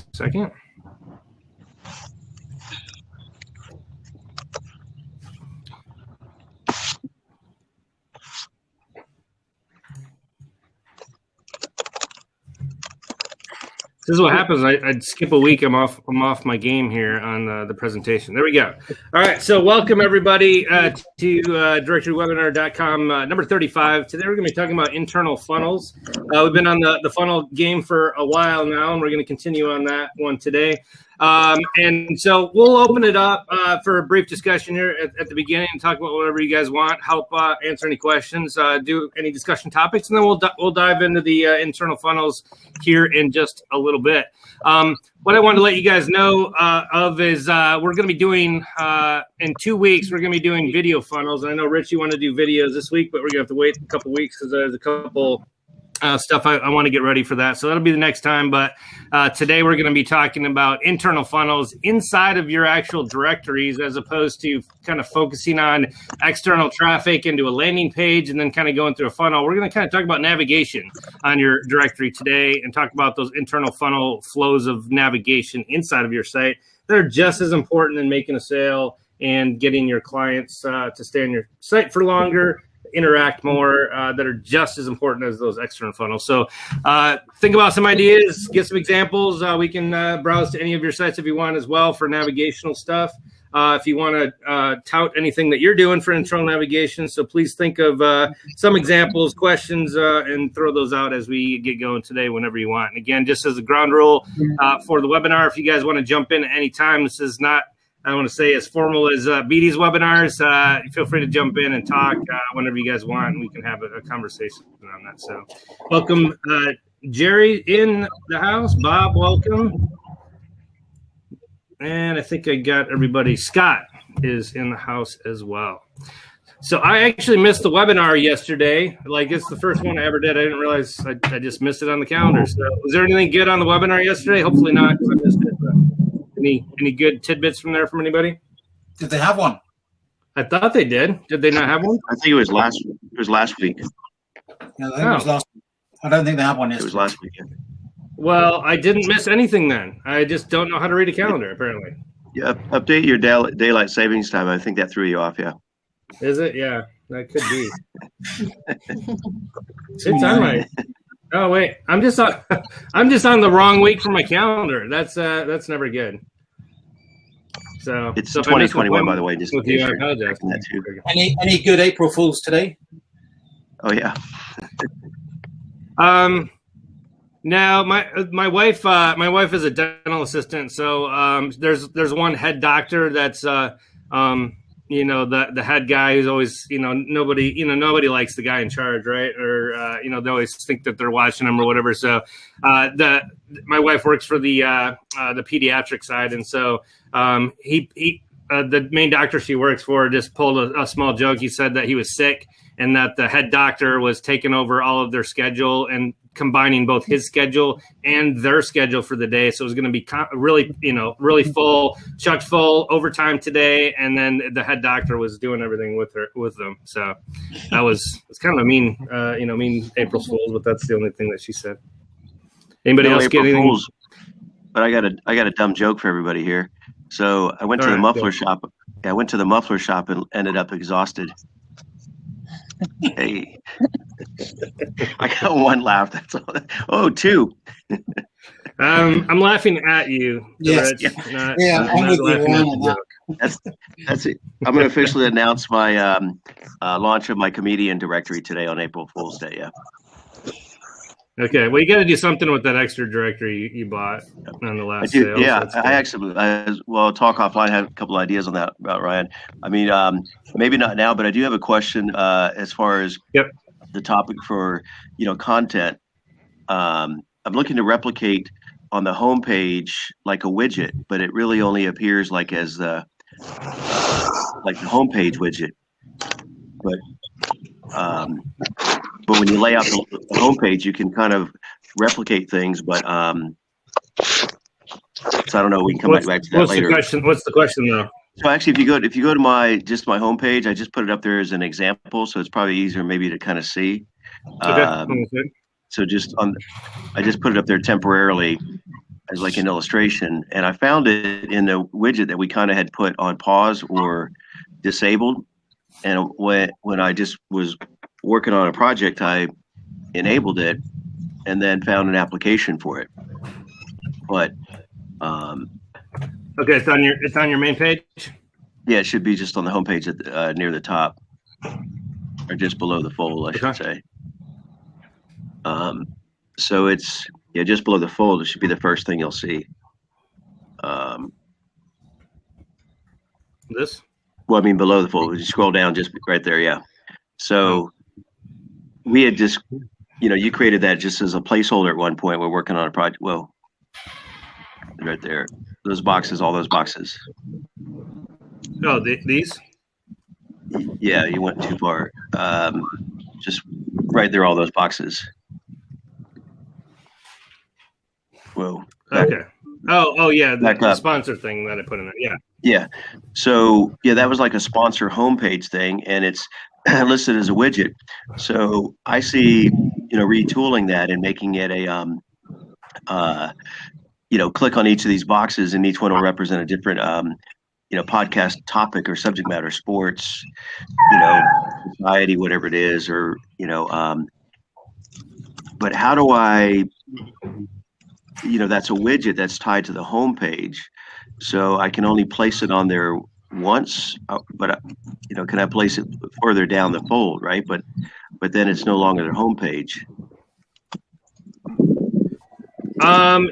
a second. This is what happens. I'd skip a week. I'm off my game here on the presentation. There we go. All right. So welcome everybody to directorywebinar.com number 35. Today we're going to be talking about internal funnels. We've been on the funnel game for a while now, and we're going to continue on that one today. And so we'll open it up for a brief discussion here at the beginning and talk about whatever you guys want, help answer any questions, do any discussion topics, and then we'll dive into the internal funnels here in just a little bit. What I wanted to let you guys know of is we're going to be doing, in 2 weeks, we're going to be doing video funnels. And I know, Rich, you want to do videos this week, but we're going to have to wait a couple weeks because there's a couple stuff I want to get ready for that. So that'll be the next time. But today we're going to be talking about internal funnels inside of your actual directories, as opposed to kind of focusing on external traffic into a landing page and then kind of going through a funnel. We're going to kind of talk about navigation on your directory today and talk about those internal funnel flows of navigation inside of your site. They're just as important in making a sale and getting your clients to stay on your site for longer, interact more, that are just as important as those external funnels. So think about some ideas, get some examples. We can browse to any of your sites if you want as well for navigational stuff. If you want to tout anything that you're doing for internal navigation. So please think of some examples, questions, and throw those out as we get going today whenever you want. And again, just as a ground rule for the webinar, if you guys want to jump in at any time, this is not, I want to say, as formal as BD's webinars. Feel free to jump in and talk whenever you guys want, and we can have a conversation on that. So welcome, Jerry in the house. Bob, welcome. And I think I got everybody. Scott is in the house as well. So I actually missed the webinar yesterday. Like, it's the first one I ever did. I didn't realize I just missed it on the calendar. So was there anything good on the webinar yesterday? Hopefully not, because I missed it. But any good tidbits from there from anybody? Did they have one? I thought they did. Did they not have one? I think it was last week. Yeah, I think it was last. I don't think they have one yesterday. It was last weekend. Well, I didn't miss anything then. I just don't know how to read a calendar, apparently. Yeah, update your daylight savings time. I think that threw you off. Yeah. Is it? Yeah, that could be. It's on my. Oh wait, I'm just on the wrong week for my calendar. That's never good. So it's 2021, by the way. Just with you, I apologize. Any good April Fools today? Oh yeah. Now my wife is a dental assistant, so there's one head doctor that's the head guy who's always, nobody likes the guy in charge, right? Or they always think that they're watching him or whatever. So my wife works for the pediatric side, and so the main doctor she works for just pulled a small joke. He said that he was sick and that the head doctor was taking over all of their schedule and combining both his schedule and their schedule for the day. So it was going to be really full, chucked full overtime today. And then the head doctor was doing everything with them. So it's kind of a mean April Fool's, but that's the only thing that she said. Anybody else get anything? Fools, but I got a dumb joke for everybody here. So I went to the muffler shop. I went to the muffler shop and ended up exhausted. Hey, I got one laugh. That's all. Oh, two. I'm laughing at you. Yes. I'm with you. That's it. I'm going to officially announce my launch of my comedian directory today on April Fool's Day. Yeah. Okay. Well, you got to do something with that extra directory you bought on the last sale. Yeah, I'll talk offline. I have a couple ideas on that about Ryan. I mean, maybe not now, but I do have a question as far as the topic for content. I'm looking to replicate on the homepage like a widget, but it really only appears like as the homepage widget. But when you lay out the homepage, you can kind of replicate things. But so I don't know. We can come back to that later. What's the question though? So actually, if you go to my homepage, I just put it up there as an example, so it's probably easier maybe to kind of see. Okay. So I just put it up there temporarily as like an illustration, and I found it in the widget that we kind of had put on pause or disabled. And when I just was working on a project, I enabled it and then found an application for it. But okay, it's on your main page. Yeah, it should be just on the homepage at near the top, or just below the fold, I should say. So it's just below the fold. It should be the first thing you'll see. This? Well, I mean below the fold. You scroll down just right there, yeah. So we had just, you created that just as a placeholder at one point. We're working on a project. Well, right there, those boxes, all those boxes. Oh, these? Yeah, you went too far. Just right there, all those boxes. Whoa. Okay. Oh, yeah, the sponsor thing that I put in there. Yeah. Yeah. So that was like a sponsor homepage thing, and it's listed as a widget. So I see, retooling that and making it a, click on each of these boxes, and each one will represent a different, podcast topic or subject matter, sports, society, whatever it is, or, but how do I, that's a widget that's tied to the homepage. So I can only place it on there once, but can I place it further down the fold, right? But then it's no longer their homepage.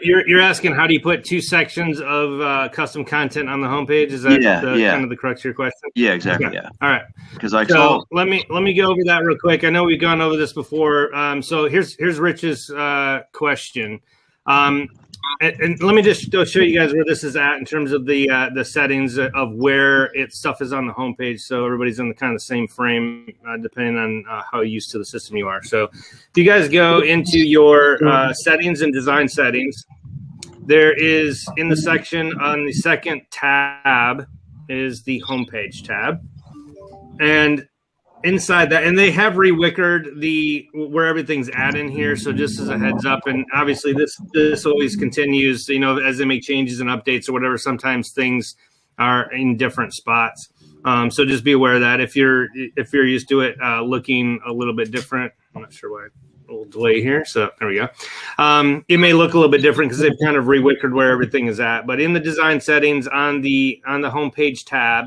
You're asking how do you put two sections of custom content on the homepage? Is that kind of the crux of your question? Yeah, exactly. Okay. Yeah. All right. Because let me go over that real quick. I know we've gone over this before. So here's Rich's question. And let me just show you guys where this is at in terms of the settings of where stuff is on the homepage, so everybody's in the kind of the same frame, depending on how used to the system you are. So if you guys go into your settings and design settings, there is in the section on the second tab is the homepage tab, and inside that, and they have rewickered where everything's at in here. So just as a heads up, and obviously this always continues, as they make changes and updates or whatever, sometimes things are in different spots. So just be aware of that if you're used to it looking a little bit different. I'm not sure why. A little delay here. So there we go. It may look a little bit different because they've kind of rewickered where everything is at. But in the design settings on the homepage tab,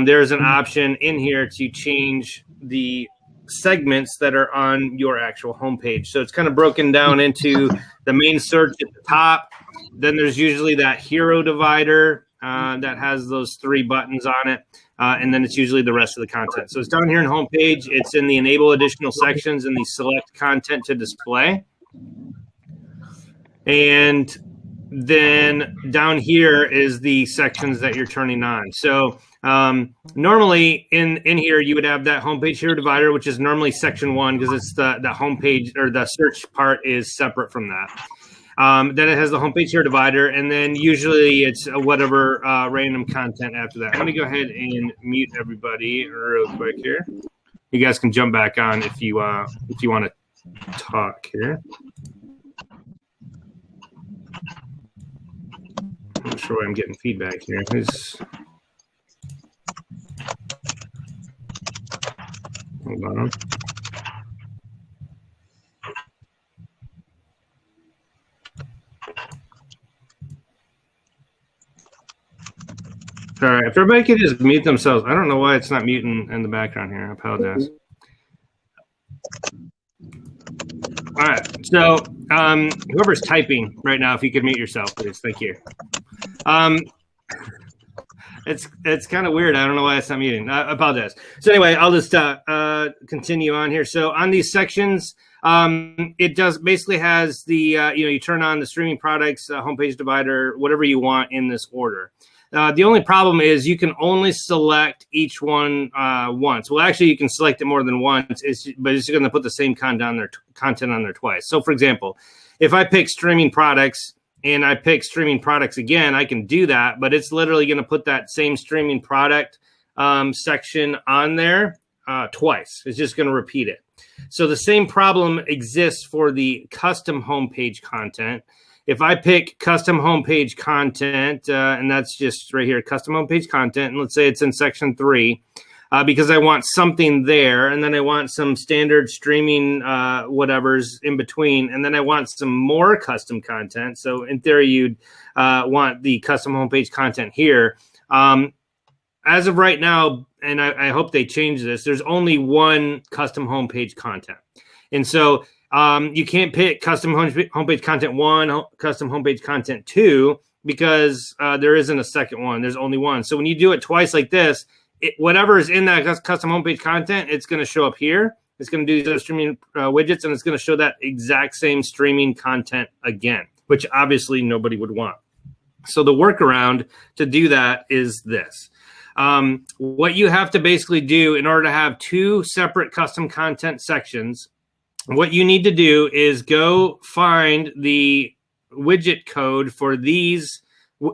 there's an option in here to change the segments that are on your actual homepage. So it's kind of broken down into the main search at the top. Then there's usually that hero divider that has those three buttons on it. And then it's usually the rest of the content. So it's down here in homepage. It's in the enable additional sections and the select content to display. And then down here is the sections that you're turning on. So normally in here, you would have that homepage hero divider, which is normally section 1 because it's the homepage or the search part is separate from that. Then it has the homepage hero divider, and then usually it's whatever random content after that. I'm going to go ahead and mute everybody real quick here. You guys can jump back on if you want to talk here. I'm not sure why I'm getting feedback here. Hold on. All right, if everybody could just mute themselves. I don't know why it's not muting in the background here. I apologize. All right, so whoever's typing right now, if you could mute yourself, please. Thank you. It's kind of weird. I don't know why it's not muting. I apologize. So anyway, I'll just continue on here. So on these sections, it does basically has the you turn on the streaming products, homepage divider, whatever you want in this order. The only problem is you can only select each one once. Well, actually, you can select it more than once, but it's going to put the same content on there twice. So, for example, if I pick streaming products and I pick streaming products again, I can do that, but it's literally going to put that same streaming product section on there twice. It's just going to repeat it. So the same problem exists for the custom homepage content. if I pick custom homepage content, and that's just right here, custom homepage content, and let's say it's in section 3, because I want something there, and then I want some standard streaming whatever's in between, and then I want some more custom content. So in theory, you'd want the custom homepage content here. As of right now, and I hope they change this, there's only one custom homepage content. And so you can't pick custom homepage content 1, custom homepage content 2, because there isn't a second one. There's only one. So when you do it twice like this, whatever is in that custom homepage content, it's going to show up here. It's going to do those streaming widgets, and it's going to show that exact same streaming content again, which obviously nobody would want. So the workaround to do that is this. What you have to basically do in order to have 2 separate custom content sections, what you need to do is go find the widget code for these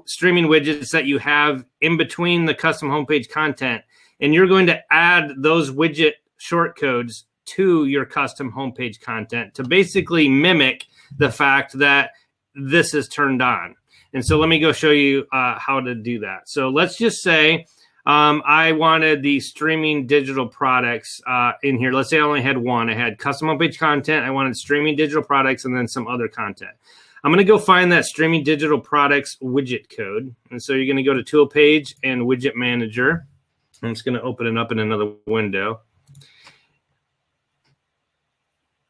streaming widgets that you have in between the custom homepage content, and you're going to add those widget shortcodes to your custom homepage content to basically mimic the fact that this is turned on. And so let me go show you how to do that. So let's just say I wanted the streaming digital products in here. Let's say I only had one. I had custom homepage content. I wanted streaming digital products and then some other content. I'm going to go find that streaming digital products widget code. And so you're going to go to tool page and widget manager. I'm just going to open it up in another window.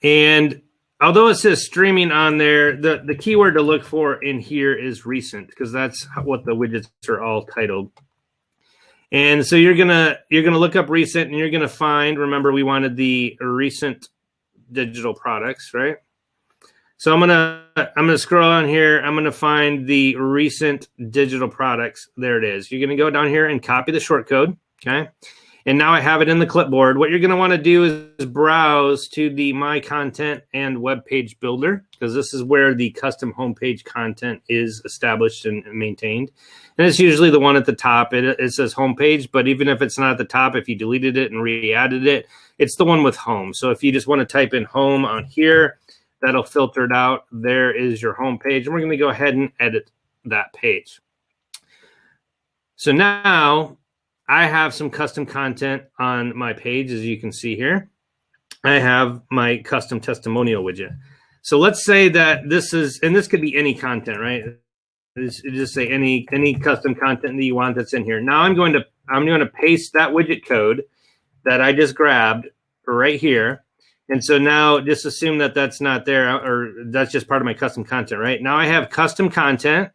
And although it says streaming on there, the keyword to look for in here is recent, because that's what the widgets are all titled. And so you're gonna look up recent, and you're gonna find. Remember, we wanted the recent digital products, right? So I'm gonna scroll on here. I'm gonna find the recent digital products. There it is. You're gonna go down here and copy the shortcode, okay? And now I have it in the clipboard. What you're gonna want to do is browse to the My Content and Web Page Builder, because this is where the custom homepage content is established and maintained. And it's usually the one at the top. It says homepage, but even if it's not at the top, if you deleted it and re-added it, it's the one with home. So if you just want to type in home on here, that'll filter it out. There is your homepage. And we're going to go ahead and edit that page. So now I have some custom content on my page, as you can see here. I have my custom testimonial widget. So let's say that this is, and this could be any content, right? Just say any custom content that you want that's in here. Now I'm going to paste that widget code that I just grabbed right here. And so now just assume that that's not there, or that's just part of my custom content, right? Now I have custom content.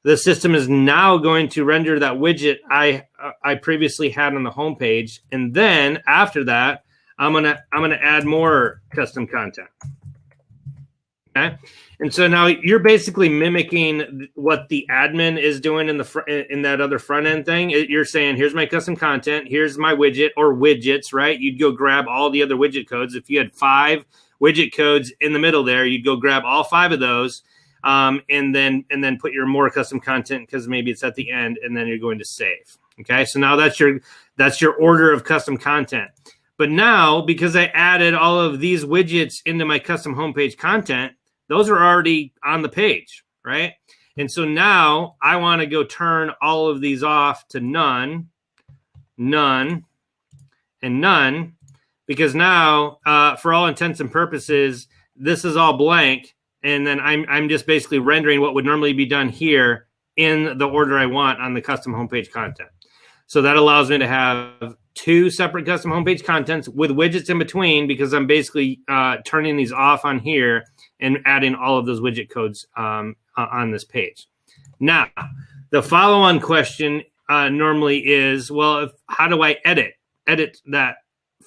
The system is now going to render that widget I previously had on the home page, and then after that, I'm gonna add more custom content. Okay, and so now you're basically mimicking what the admin is doing in that other front end thing. You're saying, here's my custom content, here's my widget or widgets, right? You'd go grab all the other widget codes. If you had 5 widget codes in the middle there, you'd go grab all 5 of those, and then put your more custom content, because maybe it's at the end, and then you're going to save. Okay, so now that's your order of custom content. But now, because I added all of these widgets into my custom homepage content, those are already on the page, right? And so now I want to go turn all of these off to none, none, and none, because now, for all intents and purposes, this is all blank, and then I'm just basically rendering what would normally be done here in the order I want on the custom homepage content. So that allows me to have 2 separate custom homepage contents with widgets in between, because I'm basically turning these off on here and adding all of those widget codes on this page. Now, the follow-on question normally is, well, how do I edit that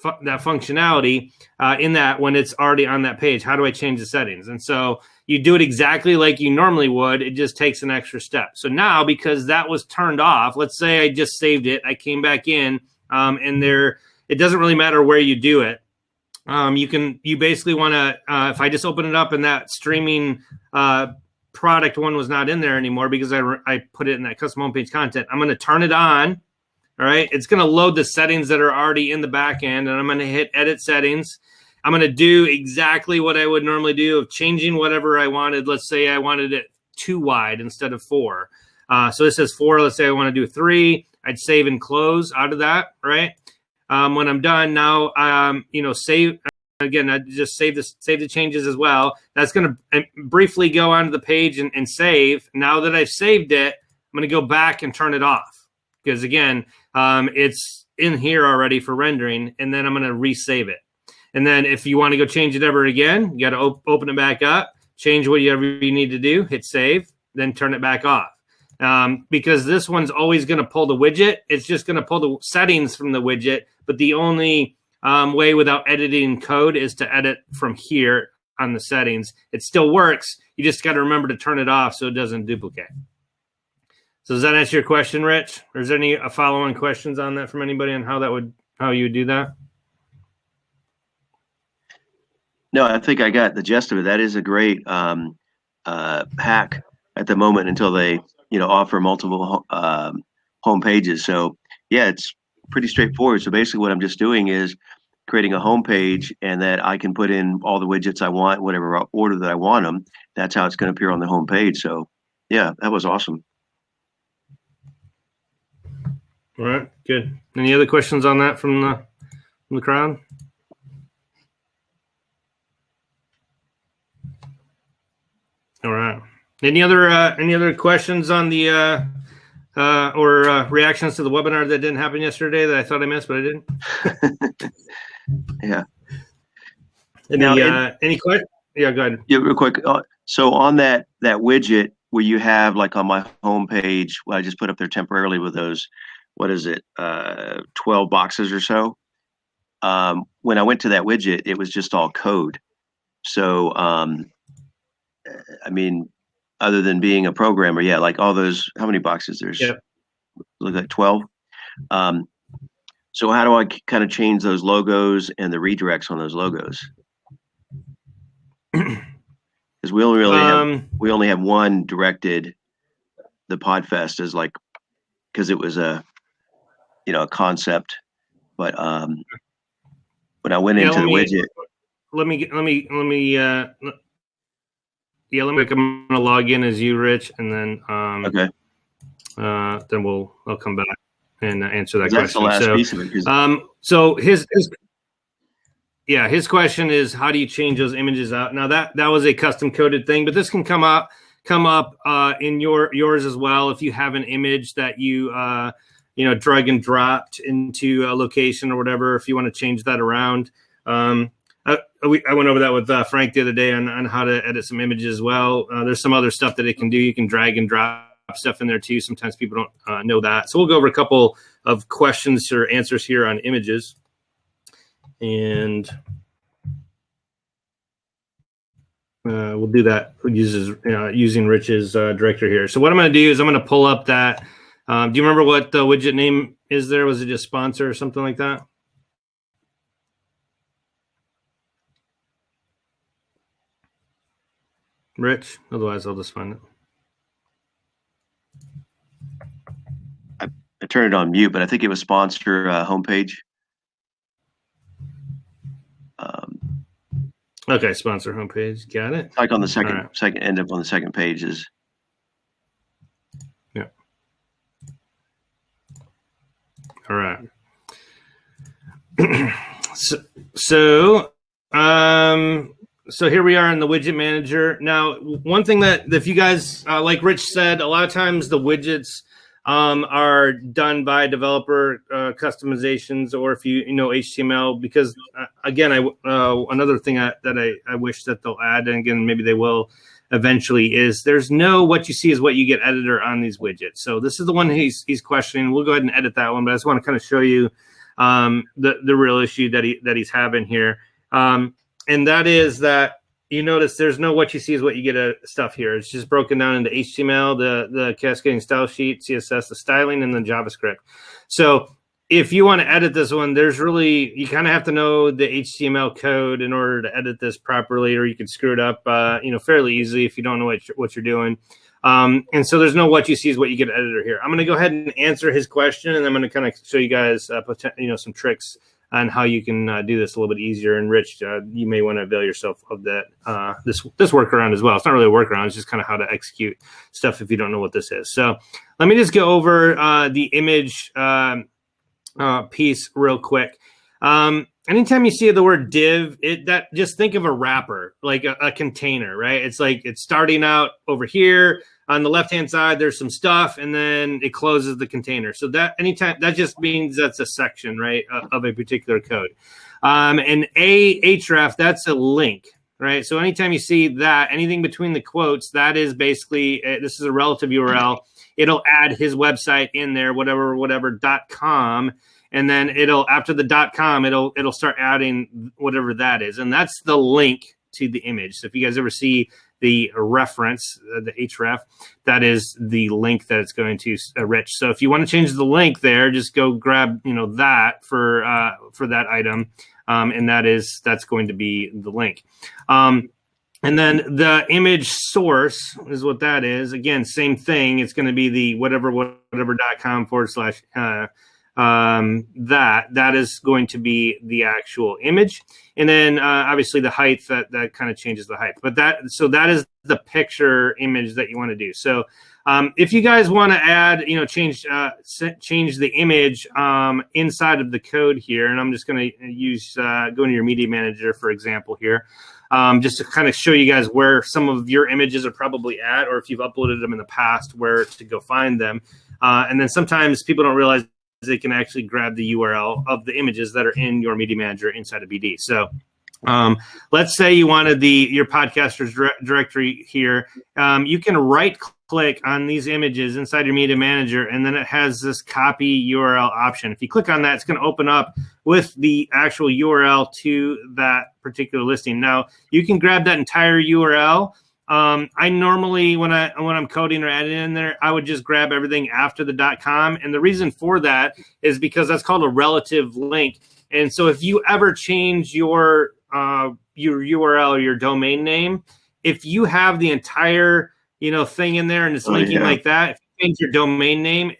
functionality in that when it's already on that page? How do I change the settings? And so you do it exactly like you normally would. It just takes an extra step. So now, because that was turned off, let's say I just saved it, I came back in, and it doesn't really matter where you do it. You basically want to, if I just open it up and that streaming product one was not in there anymore because I put it in that custom homepage content, I'm going to turn it on. All right. It's going to load the settings that are already in the back end, and I'm going to hit edit settings. I'm going to do exactly what I would normally do of changing whatever I wanted. Let's say I wanted it 2 wide instead of 4. So this says 4. Let's say I want to do 3. I'd save and close out of that, right? When I'm done now, save again. I just save the changes as well. That's going to briefly go onto the page and save. Now that I've saved it, I'm going to go back and turn it off because again, it's in here already for rendering, and then I'm going to resave it. And then if you want to go change it ever again, you got to open it back up, change whatever you need to do, hit save, then turn it back off. Because this one's always going to pull the widget. It's just going to pull the settings from the widget. But the only way without editing code is to edit from here on the settings. It still works. You just got to remember to turn it off so it doesn't duplicate. So does that answer your question, Rich? Or is there any follow-on questions on that from anybody on how you would do that? No, I think I got the gist of it. That is a great hack at the moment until they, offer multiple home pages. So yeah, it's pretty straightforward. So basically what I'm just doing is creating a home page, and that I can put in all the widgets I want, whatever order that I want them. That's how it's going to appear on the home page. So yeah, that was awesome. All right, good. Any other questions on that from the crowd? All right. Any other questions on the or reactions to the webinar that didn't happen yesterday that I thought I missed, but I didn't? Yeah. Any questions? Yeah, go ahead. Yeah, real quick. So on that widget where you have, like on my home page, I just put up there temporarily with those, 12 boxes or so. When I went to that widget, it was just all code. So, other than being a programmer, yeah, like all those, how many boxes? There's look like 12. So how do I kind of change those logos and the redirects on those logos? Because we only have one directed. The Podfest is like, because it was a concept, but when I went into the widget, let me I'm gonna log in as you, Rich, and then okay. Then I'll come back and answer that That's question. The last piece of it, so his question is, how do you change those images out? Now that was a custom coded thing, but this can come up in yours as well if you have an image that you drag and dropped into a location or whatever. If you want to change that around. I went over that with Frank the other day on how to edit some images as well. There's some other stuff that it can do. You can drag and drop stuff in there too. Sometimes people don't know that. So we'll go over a couple of questions or answers here on images. And we'll do that using Rich's director here. So what I'm going to do is I'm going to pull up that. Do you remember what the widget name is there? Was it just sponsor or something like that? Rich, otherwise I'll just find it. I turned it on mute, but I think it was sponsor homepage. Okay, sponsor homepage, got it. Like on the second end up on the second page is. Yeah. All right. So here we are in the widget manager. Now, one thing that if you guys, like Rich said, a lot of times the widgets are done by developer customizations, or if you know HTML, because again, another thing that I wish that they'll add, and again, maybe they will eventually, is there's no what you see is what you get editor on these widgets. So this is the one he's questioning. We'll go ahead and edit that one, but I just want to kind of show you the real issue that he's having here. And that is that you notice there's no what you see is what you get stuff here. It's just broken down into HTML, the cascading style sheet, CSS, the styling, and then JavaScript. So if you want to edit this one, you kind of have to know the HTML code in order to edit this properly, or you can screw it up, fairly easily if you don't know what you're doing. And so there's no what you see is what you get editor here. I'm going to go ahead and answer his question, and I'm going to kind of show you guys, some tricks on how you can do this a little bit easier. And Rich, you may want to avail yourself of that this workaround as well. It's not really a workaround; it's just kind of how to execute stuff if you don't know what this is. So let me just go over the image piece real quick. Anytime you see the word div, just think of a wrapper, like a container, right? It's like it's starting out over here. On the left-hand side, there's some stuff, and then it closes the container. So that just means that's a section, right, of a particular code. And href, that's a link, right? So anytime you see that, anything between the quotes, that is basically, this is a relative URL. It'll add his website in there, whatever .com, and then after the .com, it'll start adding whatever that is, and that's the link to the image. So if you guys ever see the reference, the href, that is the link that it's going to Rich. So if you want to change the link there, just go grab that for that item, and that's going to be the link. And then the image source is what that is. Again, same thing. It's going to be the whatever.com / that is going to be the actual image. And then obviously the height, that kind of changes the height. But that is the picture image that you want to do. So if you guys want to add, change the image inside of the code here, and I'm just going to use go into your media manager, for example, here, just to kind of show you guys where some of your images are probably at, or if you've uploaded them in the past, where to go find them. And then sometimes people don't realize they can actually grab the URL of the images that are in your media manager inside of BD. So let's say you wanted your podcasters directory here. You can right click on these images inside your media manager, and then it has this copy URL option. If you click on that, it's going to open up with the actual URL to that particular listing. Now you can grab that entire URL. I normally, when I'm coding or adding in there, I would just grab everything after the .com. And the reason for that is because that's called a relative link. And so if you ever change your URL or your domain name, if you have the entire, thing in there and it's linking like that, if you change your domain name,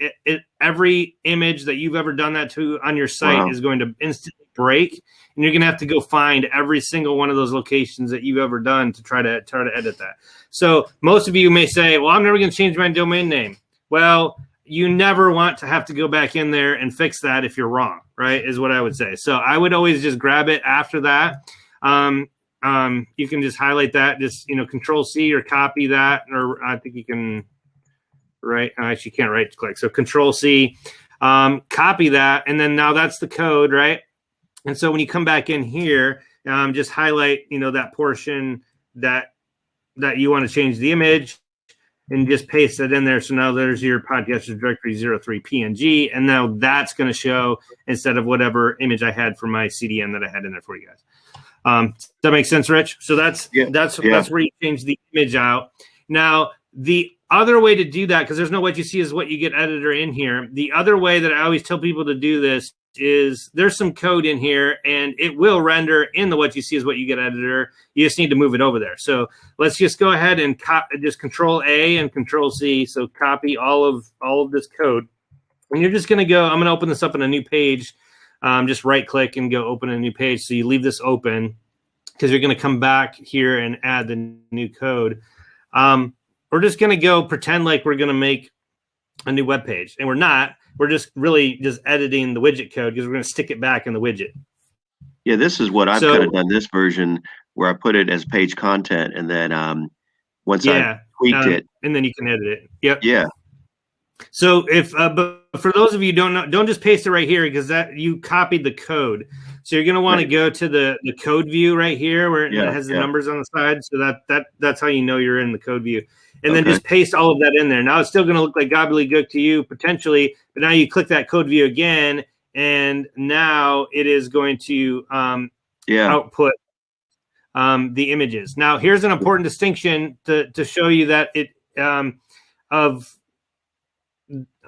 every image that you've ever done that to on your site is going to instantly break. And you're going to have to go find every single one of those locations that you've ever done to try to edit that. So most of you may say, well, I'm never going to change my domain name. Well, you never want to have to go back in there and fix that if you're wrong, right, is what I would say. So I would always just grab it after that. You can just highlight that, just, Control C or copy that, or I think you can actually can't right click. So Control C, copy that. And then now that's the code, right? And so when you come back in here, just highlight, that portion that you want to change the image, and just paste it in there. So now there's your podcasters directory 03 PNG, and now that's going to show instead of whatever image I had for my CDN that I had in there for you guys. Does that make sense, Rich? So that's where you change the image out. Now the other way to do that, because there's no what you see is what you get editor in here. The other way that I always tell people to do this is there's some code in here, and it will render in the what you see is what you get editor. You just need to move it over there. So let's just go ahead and just Control A and Control C. So copy all of this code, and you're just going to go. I'm going to open this up in a new page. Just right click and go open a new page. So you leave this open because you're going to come back here and add the new code. We're just going to go pretend like we're going to make a new web page, and we're not. We're just editing the widget code because we're going to stick it back in the widget. Yeah, this is what I've kind of done this version where I put it as page content, and then once I tweaked it, and then you can edit it. Yep. Yeah. So but for those of you who don't know, don't just paste it right here because that you copied the code. So you're going to want to go to the code view right here where it has the numbers on the side. So that's how you know you're in the code view. And then just paste all of that in there. Now it's still going to look like gobbledygook to you potentially, but now you click that code view again, and now it is going to output the images. Now here's an important distinction to show you that it of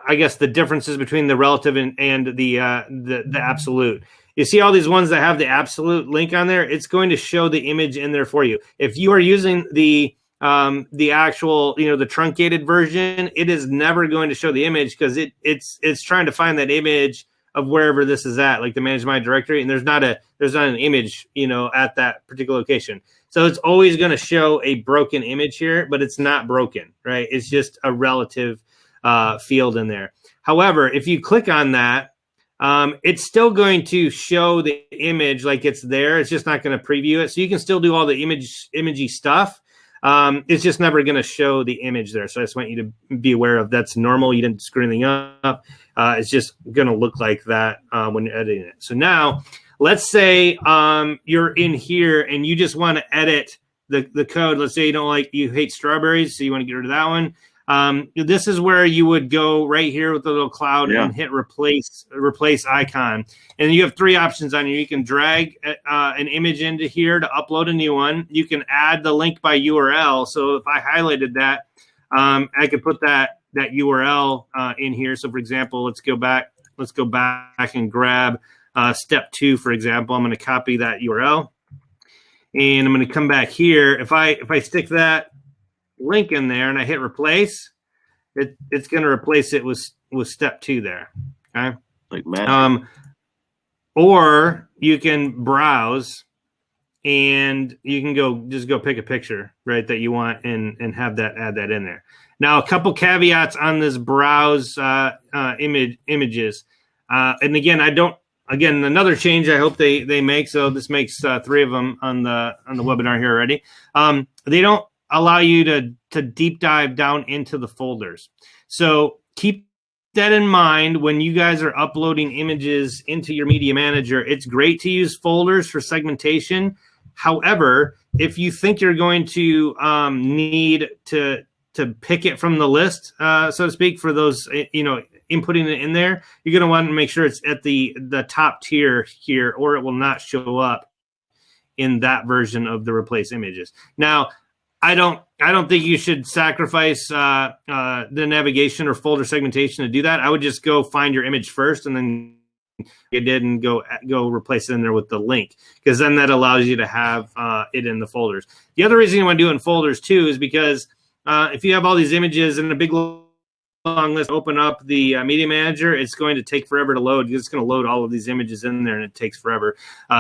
I guess the differences between the relative and the absolute. You see all these ones that have the absolute link on there, it's going to show the image in there for you. If you are using the actual, the truncated version, it is never going to show the image because it's trying to find that image of wherever this is at, like the manage my directory, and there's not an image, at that particular location. So it's always going to show a broken image here, but it's not broken, right? It's just a relative field in there. However, if you click on that, it's still going to show the image like it's there. It's just not going to preview it. So you can still do all the imagey stuff. It's just never going to show the image there. So I just want you to be aware of that's normal. You didn't screw anything up. It's just going to look like that when you're editing it. So now let's say you're in here and you just want to edit the code. Let's say you hate strawberries, so you want to get rid of that one. This is where you would go right here with the little cloud and hit replace icon. And you have 3 options on here. You can drag an image into here to upload a new one. You can add the link by URL. So if I highlighted that, I could put that URL in here. So for example, let's go back and grab step 2, for example. I'm going to copy that URL and I'm going to come back here. If I stick that link in there and I hit replace, it's going to replace it with step 2 there. Okay. Like magic. Or you can browse and you can go pick a picture, right, that you want and add that in there. Now, a couple caveats on this browse images. And again, another change I hope they make. So this makes 3 of them on the webinar here already. They don't allow you to deep dive down into the folders. So keep that in mind when you guys are uploading images into your media manager. It's great to use folders for segmentation. However, if you think you're going to need to pick it from the list, so to speak, for those, inputting it in there, you're going to want to make sure it's at the top tier here, or it will not show up in that version of the replace images. Now, I don't think you should sacrifice the navigation or folder segmentation to do that. I would just go find your image first and then you did and go replace it in there with the link, because then that allows you to have it in the folders. The other reason you want to do it in folders too is because if you have all these images in a big long list, open up the media manager, it's going to take forever to load. It's going to load all of these images in there and it takes forever.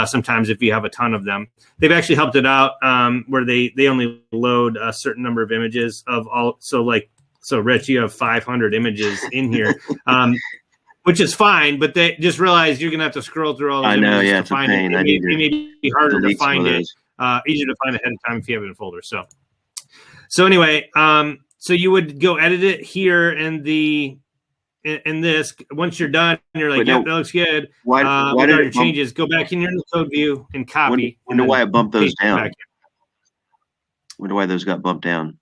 Sometimes if you have a ton of them, they've actually helped it out where they only load a certain number of images of all. So Rich, you have 500 images in here, which is fine, but they just realize you're going to have to scroll through all those images to find it. It may be harder to find it, easier to find ahead of time if you have it in folders. So anyway, so you would go edit it here in this. Once you're done, you're like, that looks good. Why did your changes? Go back in your code view and copy. Wonder why I bumped those down. Wonder why those got bumped down.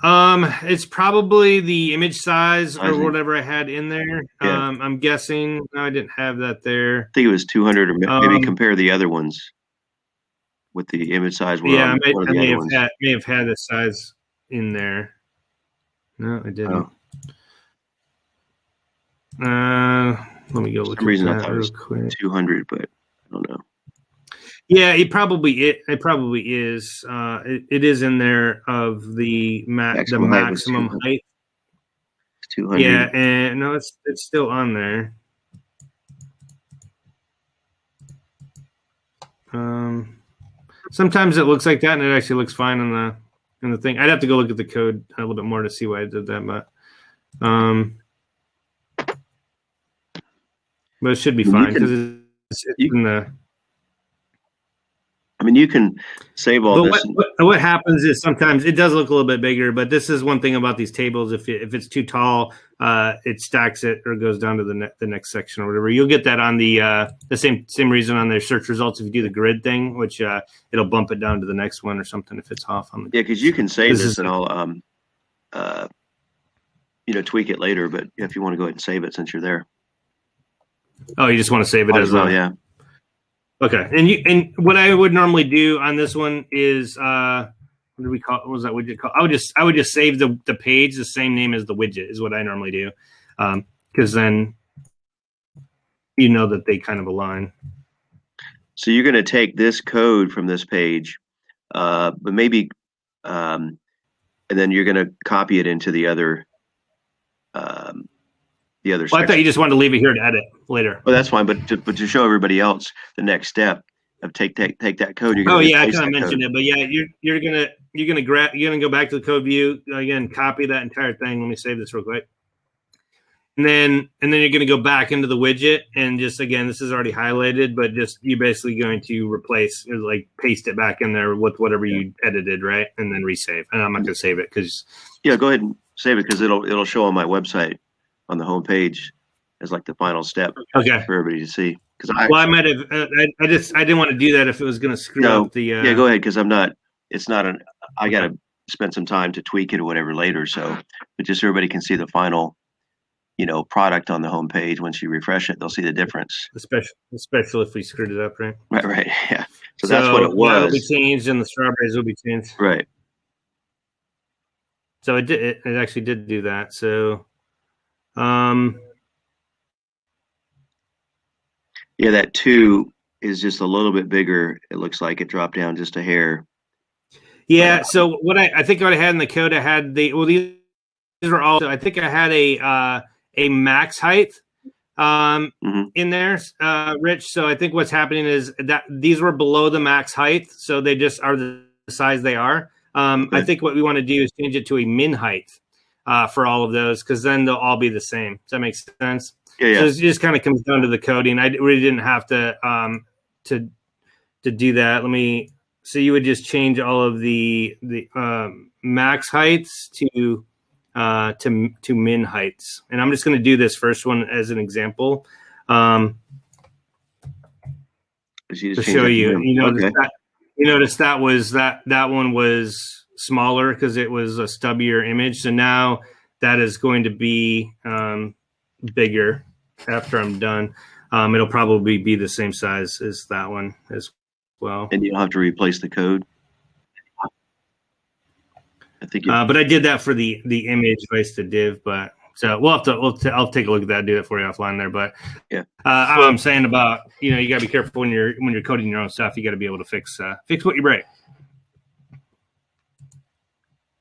It's probably the image size or whatever I had in there. Yeah. I'm guessing. No, I didn't have that there. I think it was 200, or maybe compare the other ones with the image size. Yeah, I may have had the size in there. No, I didn't. Let me go look For some reason at I thought it was quick. 200, but I don't know. Yeah, it probably is. It is in there of the maximum height. 200. Yeah, and no, it's still on there. Sometimes it looks like that, and it actually looks fine on the thing. I'd have to go look at the code a little bit more to see why I did that, but it should be fine because it's in the. I mean, you can save all this. What happens is sometimes it does look a little bit bigger, but this is one thing about these tables. If it's too tall, it stacks it or goes down to the next section or whatever. You'll get that on the same reason on their search results if you do the grid thing, which it'll bump it down to the next one or something if it's off on the. Yeah, because you can save this and I'll tweak it later. But if you want to go ahead and save it since you're there. Oh, you just want to save it as well, yeah. Okay, and what I would normally do on this one is what do we call? What was that widget called? I would just save the page the same name as the widget is what I normally do, because then you know that they kind of align. So you're going to take this code from this page, but maybe, and then you're going to copy it into the other the other. Well, I thought you just wanted to leave it here to edit later. Well, that's fine, but to show everybody else the next step of take that code. Oh yeah, I kind of mentioned it, but yeah, you're gonna go back to the code view again, copy that entire thing. Let me save this real quick. And then you're going to go back into the widget and just, again, this is already highlighted, but just you're basically going to replace, or like paste it back in there with whatever you edited, right? And then resave. And I'm not going to save it because. Yeah, go ahead and save it because it'll show on my website on the home page as like the final step. Okay. For everybody to see. I might have. I didn't want to do that if it was going to screw up the. Yeah, go ahead because it's not an. I got to spend some time to tweak it or whatever later. So, but just so everybody can see the final. Product on the home page. Once you refresh it, they'll see the difference. Especially if we screwed it up, right? Right, yeah. So that's what it was. That'll be changed, and the strawberries will be changed. Right. So it did. It actually did do that. So, yeah, that 2 is just a little bit bigger. It looks like it dropped down just a hair. Yeah. So what I think what I had in the code, I had these were all. I think I had a max height in there, Rich. So I think what's happening is that these were below the max height, so they just are the size they are. I think what we want to do is change it to a min height for all of those, because then they'll all be the same. Does that make sense? Yeah. So it just kind of comes down to the coding. I really didn't have to do that. So you would just change all of the max heights to min heights, and I'm just going to do this first one as an example to show you. You notice that was that one was smaller because it was a stubbier image. So now that is going to be bigger after I'm done. It'll probably be the same size as that one as well. And you don't have to replace the code. I think, but I did that for the image vice the div. But so I'll take a look at that, do it for you offline there. But yeah, I'm saying about you got to be careful when you're coding your own stuff. You got to be able to fix what you break.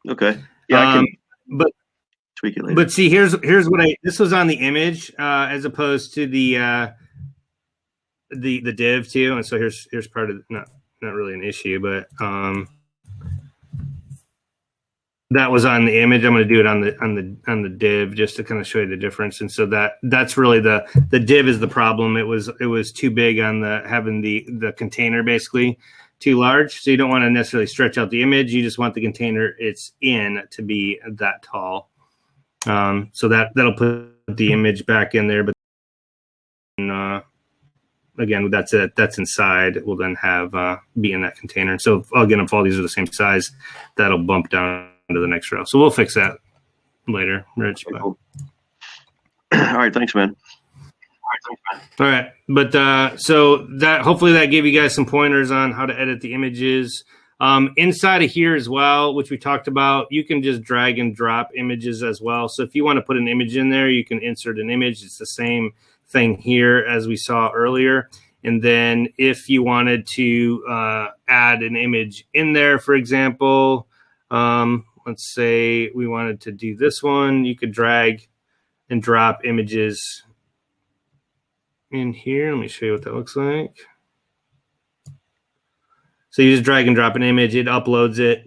Okay. Yeah, I can. But tweak it later. But see, here's what this was on the image as opposed to the div too. And so here's part of not really an issue, but that was on the image. I'm going to do it on the div just to kind of show you the difference. And so that's really the div is the problem. It was too big on having the container basically too large. So you don't want to necessarily stretch out the image. You just want the container it's in to be that tall. So that'll put the image back in there. But again, that's inside. It will then have be in that container. So again, if all these are the same size, that'll bump down to the next row. So we'll fix that later, Rich. Okay, cool. All right, thanks, man. All right, but so that hopefully that gave you guys some pointers on how to edit the images. Inside of here as well, which we talked about, you can just drag and drop images as well. So if you want to put an image in there, you can insert an image. It's the same thing here as we saw earlier. And then if you wanted to add an image in there, for example, let's say we wanted to do this one, you could drag and drop images in here. Let me show you what that looks like. So you just drag and drop an image, it uploads it,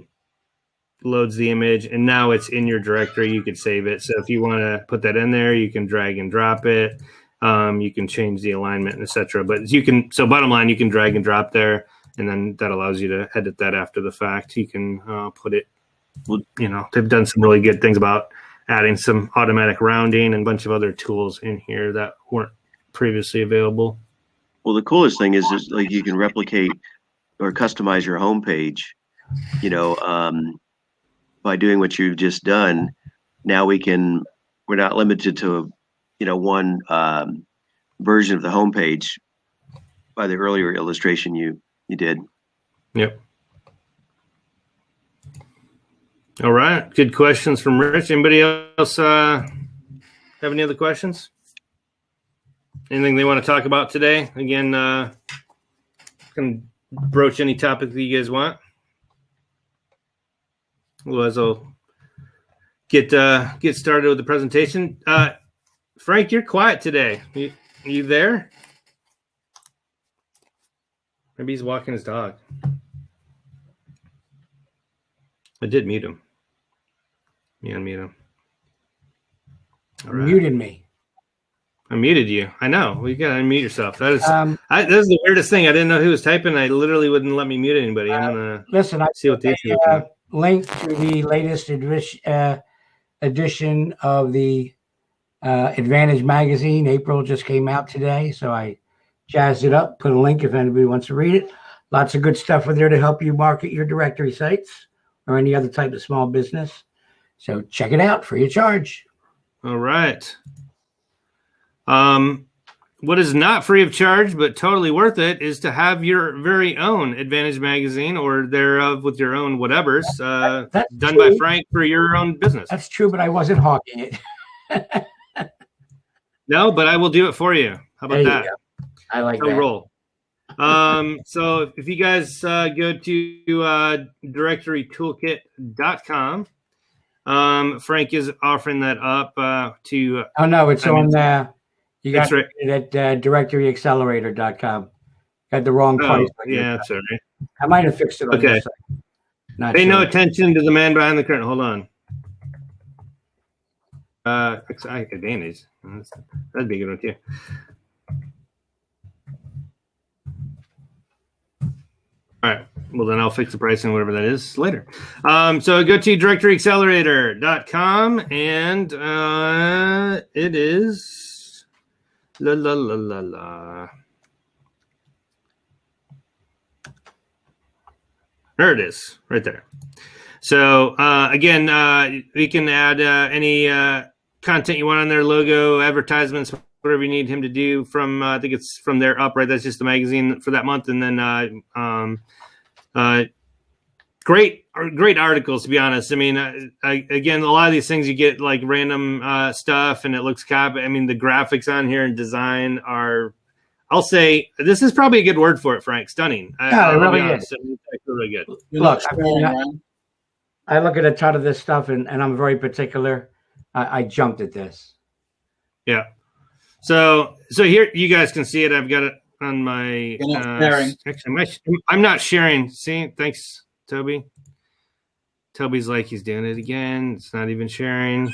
loads the image, and now it's in your directory. You could save it. So if you want to put that in there, you can drag and drop it. You can change the alignment, etc. But so bottom line, you can drag and drop there, and then that allows you to edit that after the fact. You can put it, they've done some really good things about adding some automatic rounding and a bunch of other tools in here that weren't previously available. Well, the coolest thing is just like you can replicate or customize your homepage, by doing what you've just done. Now we're not limited to, one version of the homepage by the earlier illustration you did. Yep. All right. Good questions from Rich. Anybody else have any other questions? Anything they want to talk about today? Again, can broach any topic that you guys want. Otherwise, I'll get started with the presentation. Frank, you're quiet today. You there? Maybe he's walking his dog. I did mute him. You unmute him. All right. Muted me. I muted you. I know. Well, you got to unmute yourself. That is that is the weirdest thing. I didn't know who was typing. I literally wouldn't let me mute anybody. I'm gonna listen. I see what the issue is. Link to the latest edition of the Advantage magazine. April just came out today, so I jazzed it up. Put a link if anybody wants to read it. Lots of good stuff with there to help you market your directory sites or any other type of small business. So check it out, free of charge. All right. What is not free of charge but totally worth it is to have your very own Advantage magazine or thereof with your own whatevers that's done true. by Frank for your own business. That's true, but I wasn't hawking it. No, but I will do it for you. How about that? Go. I like that. Roll. So if you guys go to directorytoolkit.com, Frank is offering that up to. Oh no, it's on there. You got right. it at directoryaccelerator.com. Got the wrong price. Yeah, that's all right. I might have fixed it on okay. this side. Pay no attention to the man behind the curtain. Hold on. Advantage. That'd be a good one too. All right. Well, then I'll fix the pricing, whatever that is, later. So go to directoryaccelerator.com, and it is la la la la la. There it is, right there. So again, you can add any content you want on their logo, advertisements, whatever you need him to do from, I think it's from there up, right? That's just the magazine for that month. And then great articles, to be honest. I mean, again, a lot of these things you get like random stuff and it looks copy. I mean, the graphics on here and design are, I'll say, this is probably a good word for it, Frank. Stunning. Yeah, it really is. It's really good. Look, I look at a ton of this stuff and I'm very particular. I jumped at this. Yeah. So here you guys can see it. I've got it on my. Actually, I'm not sharing. See, thanks, Toby. Toby's like he's doing it again. It's not even sharing.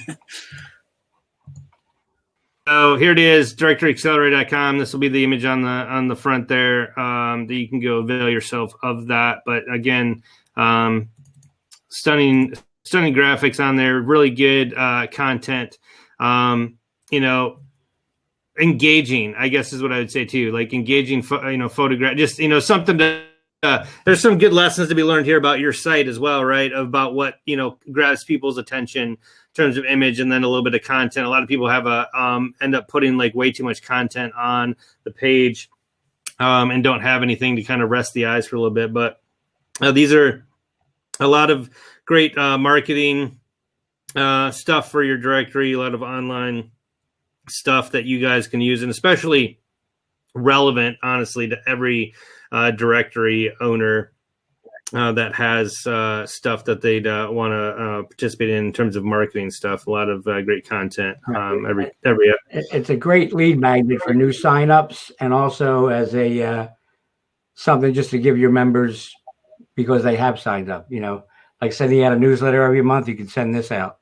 So here it is, directoryaccelerator.com. This will be the image on the front there. That you can go avail yourself of that. But again, stunning graphics on there. Really good content. Engaging, I guess is what I would say too. Like engaging, photograph. Just something to. There's some good lessons to be learned here about your site as well, right? About what grabs people's attention in terms of image, and then a little bit of content. A lot of people have end up putting like way too much content on the page, and don't have anything to kind of rest the eyes for a little bit. But these are a lot of great marketing stuff for your directory. A lot of online stuff that you guys can use, and especially relevant, honestly, to every directory owner that has stuff that they'd want to participate in terms of marketing stuff. A lot of great content every. It's a great lead magnet for new signups, and also as a something just to give your members because they have signed up. Like say they had a newsletter every month, you can send this out.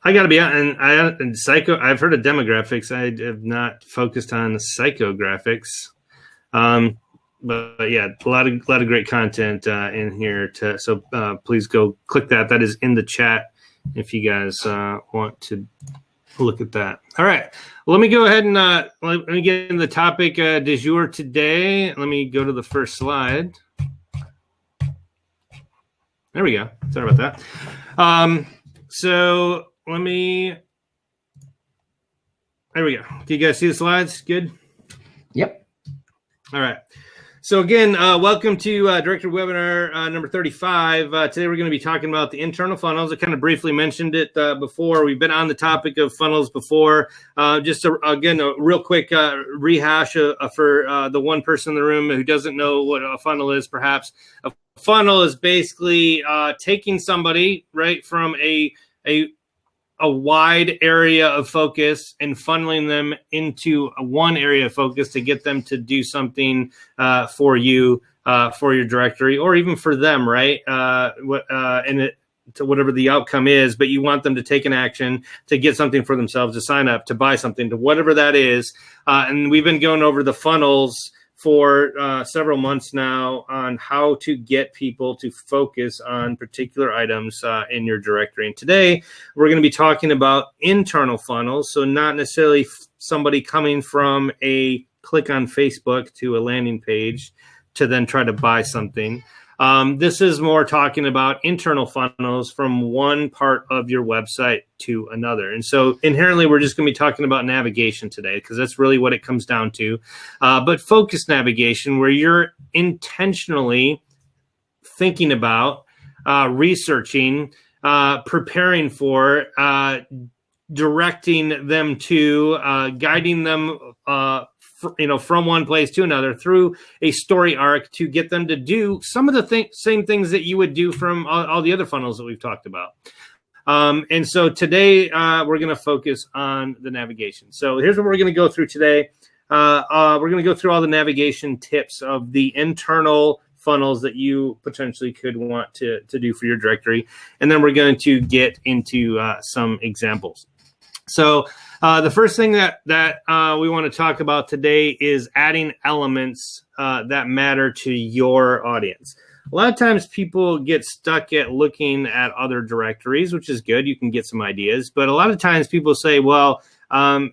I got to be honest, and I've heard of demographics. I have not focused on psychographics. But yeah, a lot of great content in here. So please go click that. That is in the chat if you guys want to look at that. All right. Well, let me go ahead and let me get into the topic du jour today. Let me go to the first slide. There we go. Sorry about that. So let me. There we go. Do you guys see the slides? Good. Yep. All right. So again, welcome to Director Webinar number 35. Today we're going to be talking about the internal funnels. I kind of briefly mentioned it before. We've been on the topic of funnels before. Just again, a real quick rehash for the one person in the room who doesn't know what a funnel is, perhaps. A funnel is basically taking somebody right from a a wide area of focus and funneling them into one area of focus to get them to do something for you, for your directory, or even for them, right? To whatever the outcome is, but you want them to take an action to get something for themselves, to sign up, to buy something, to whatever that is. And we've been going over the funnels for several months now on how to get people to focus on particular items in your directory. And today we're going to be talking about internal funnels. So not necessarily somebody coming from a click on Facebook to a landing page to then try to buy something. This is more talking about internal funnels from one part of your website to another. And so inherently, we're just going to be talking about navigation today because that's really what it comes down to. But focused navigation, where you're intentionally thinking about, researching, preparing for, directing them to, guiding them from one place to another through a story arc to get them to do some of the same things that you would do from all the other funnels that we've talked about. And so today we're going to focus on the navigation. So here's what we're going to go through today. We're going to go through all the navigation tips of the internal funnels that you potentially could want to do for your directory. And then we're going to get into some examples. So the first thing that we want to talk about today is adding elements that matter to your audience. A lot of times people get stuck at looking at other directories, which is good. You can get some ideas. But a lot of times people say, well,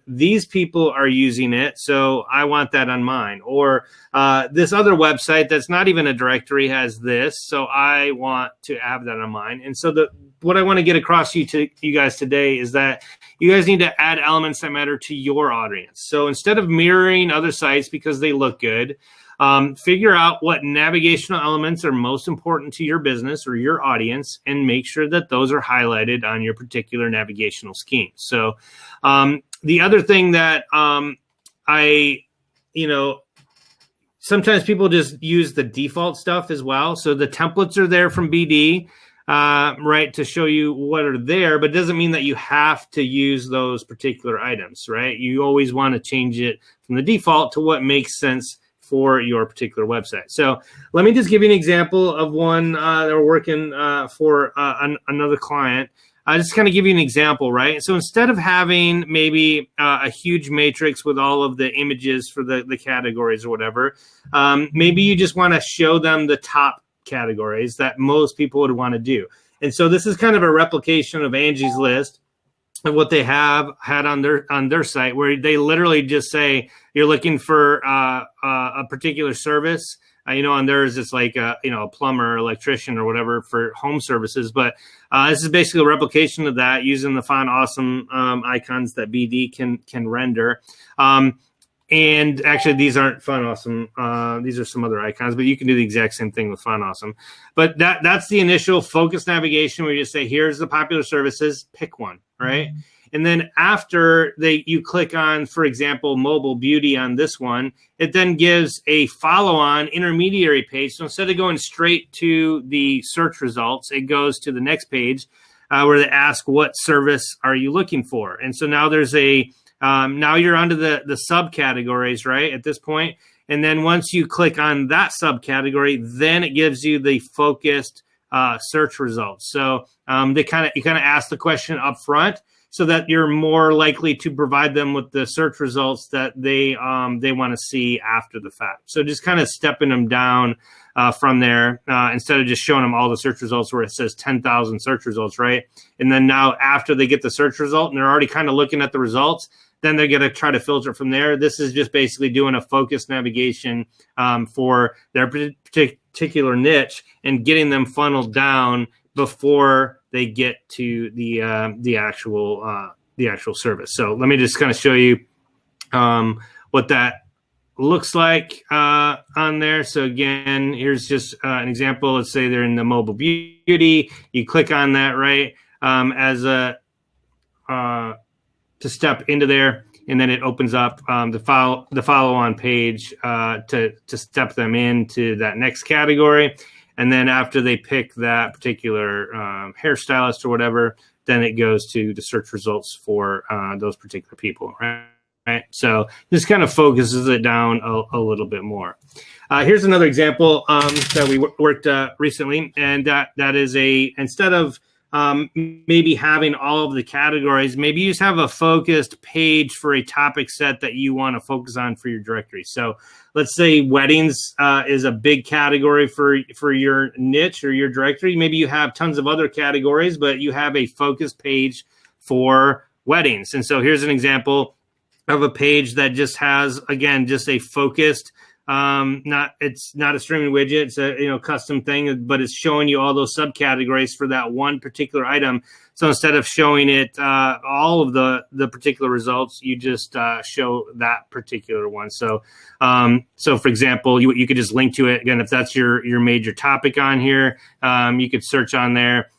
these people are using it, so I want that on mine. Or this other website that's not even a directory has this, so I want to have that on mine. And so what I want to get across to you guys today is that you guys need to add elements that matter to your audience. So instead of mirroring other sites because they look good, figure out what navigational elements are most important to your business or your audience and make sure that those are highlighted on your particular navigational scheme. So the other thing that sometimes people just use the default stuff as well. So the templates are there from BD, right, to show you what are there, but it doesn't mean that you have to use those particular items, right? You always want to change it from the default to what makes sense for your particular website. So let me just give you an example of one that we're working for another client. I just kind of give you an example, right? So instead of having maybe a huge matrix with all of the images for the categories or whatever, maybe you just want to show them the top categories that most people would want to do. And so this is kind of a replication of Angie's List of what they had on their site, where they literally just say you're looking for a particular service. On theirs it's like a plumber, electrician, or whatever for home services. But this is basically a replication of that using the Font Awesome icons that BD can render. And actually, these aren't Font Awesome. These are some other icons, but you can do the exact same thing with Font Awesome. But that's the initial focus navigation where you just say, here's the popular services, pick one, right? Mm-hmm. And then after you click on, for example, mobile beauty on this one, it then gives a follow-on intermediary page. So instead of going straight to the search results, it goes to the next page where they ask, what service are you looking for? And so now there's now you're onto the subcategories, right, at this point. And then once you click on that subcategory, then it gives you the focused search results. So you kind of ask the question up front so that you're more likely to provide them with the search results that they want to see after the fact. So just kind of stepping them down from there instead of just showing them all the search results where it says 10,000 search results, right? And then now after they get the search result and they're already kind of looking at the results, then they're going to try to filter from there. This is just basically doing a focused navigation for their particular niche and getting them funneled down before they get to the actual service. So let me just kind of show you what that looks like on there. So again, here's just an example. Let's say they're in the mobile beauty. You click on that, right, as a to step into there, and then it opens up the follow-on page to step them into that next category. And then after they pick that particular hairstylist or whatever, then it goes to the search results for those particular people, right? So this kind of focuses it down a little bit more. Here's another example that we worked recently, and that is instead of maybe having all of the categories, maybe you just have a focused page for a topic set that you want to focus on for your directory. So let's say weddings is a big category for your niche or your directory. Maybe you have tons of other categories, but you have a focused page for weddings. And so here's an example of a page that just has, again, just a focused, it's not a streaming widget, it's a custom thing, but it's showing you all those subcategories for that one particular item. So instead of showing it all of the particular results, you just show that particular one. So for example, you could just link to it again if that's your major topic on here. You could search on there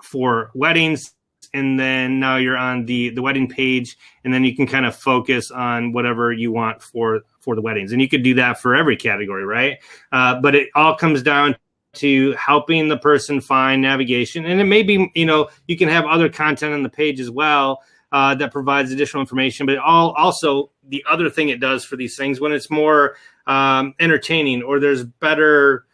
for weddings. And then now you're on the wedding page, and then you can kind of focus on whatever you want for the weddings. And you could do that for every category, right? But it all comes down to helping the person find navigation. And it may be, you can have other content on the page as well that provides additional information. But also the other thing it does for these things, when it's more entertaining or there's better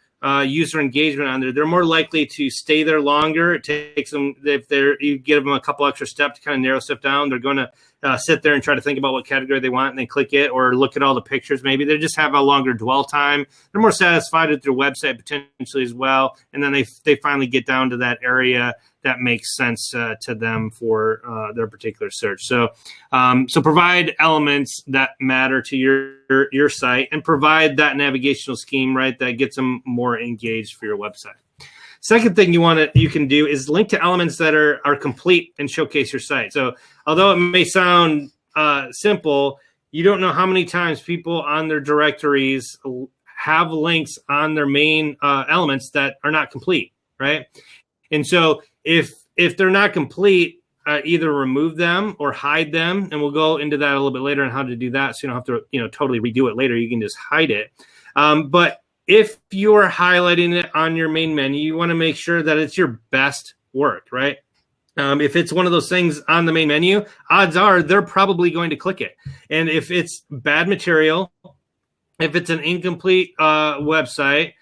user engagement on there, they're more likely to stay there longer. It takes them, you give them a couple extra steps to kind of narrow stuff down, they're going to sit there and try to think about what category they want and then click it, or look at all the pictures. Maybe they just have a longer dwell time. They're more satisfied with their website potentially as well. And then they finally get down to that area that makes sense to them for their particular search. So provide elements that matter to your site, and provide that navigational scheme, right, that gets them more engaged for your website. Second thing you can do is link to elements that are complete and showcase your site. So although it may sound simple, you don't know how many times people on their directories have links on their main elements that are not complete, right? And so if they're not complete, either remove them or hide them. And we'll go into that a little bit later on how to do that. So you don't have to, totally redo it later. You can just hide it. But if you're highlighting it on your main menu, you want to make sure that it's your best work, right? If it's one of those things on the main menu, odds are they're probably going to click it. And if it's bad material, if it's an incomplete website,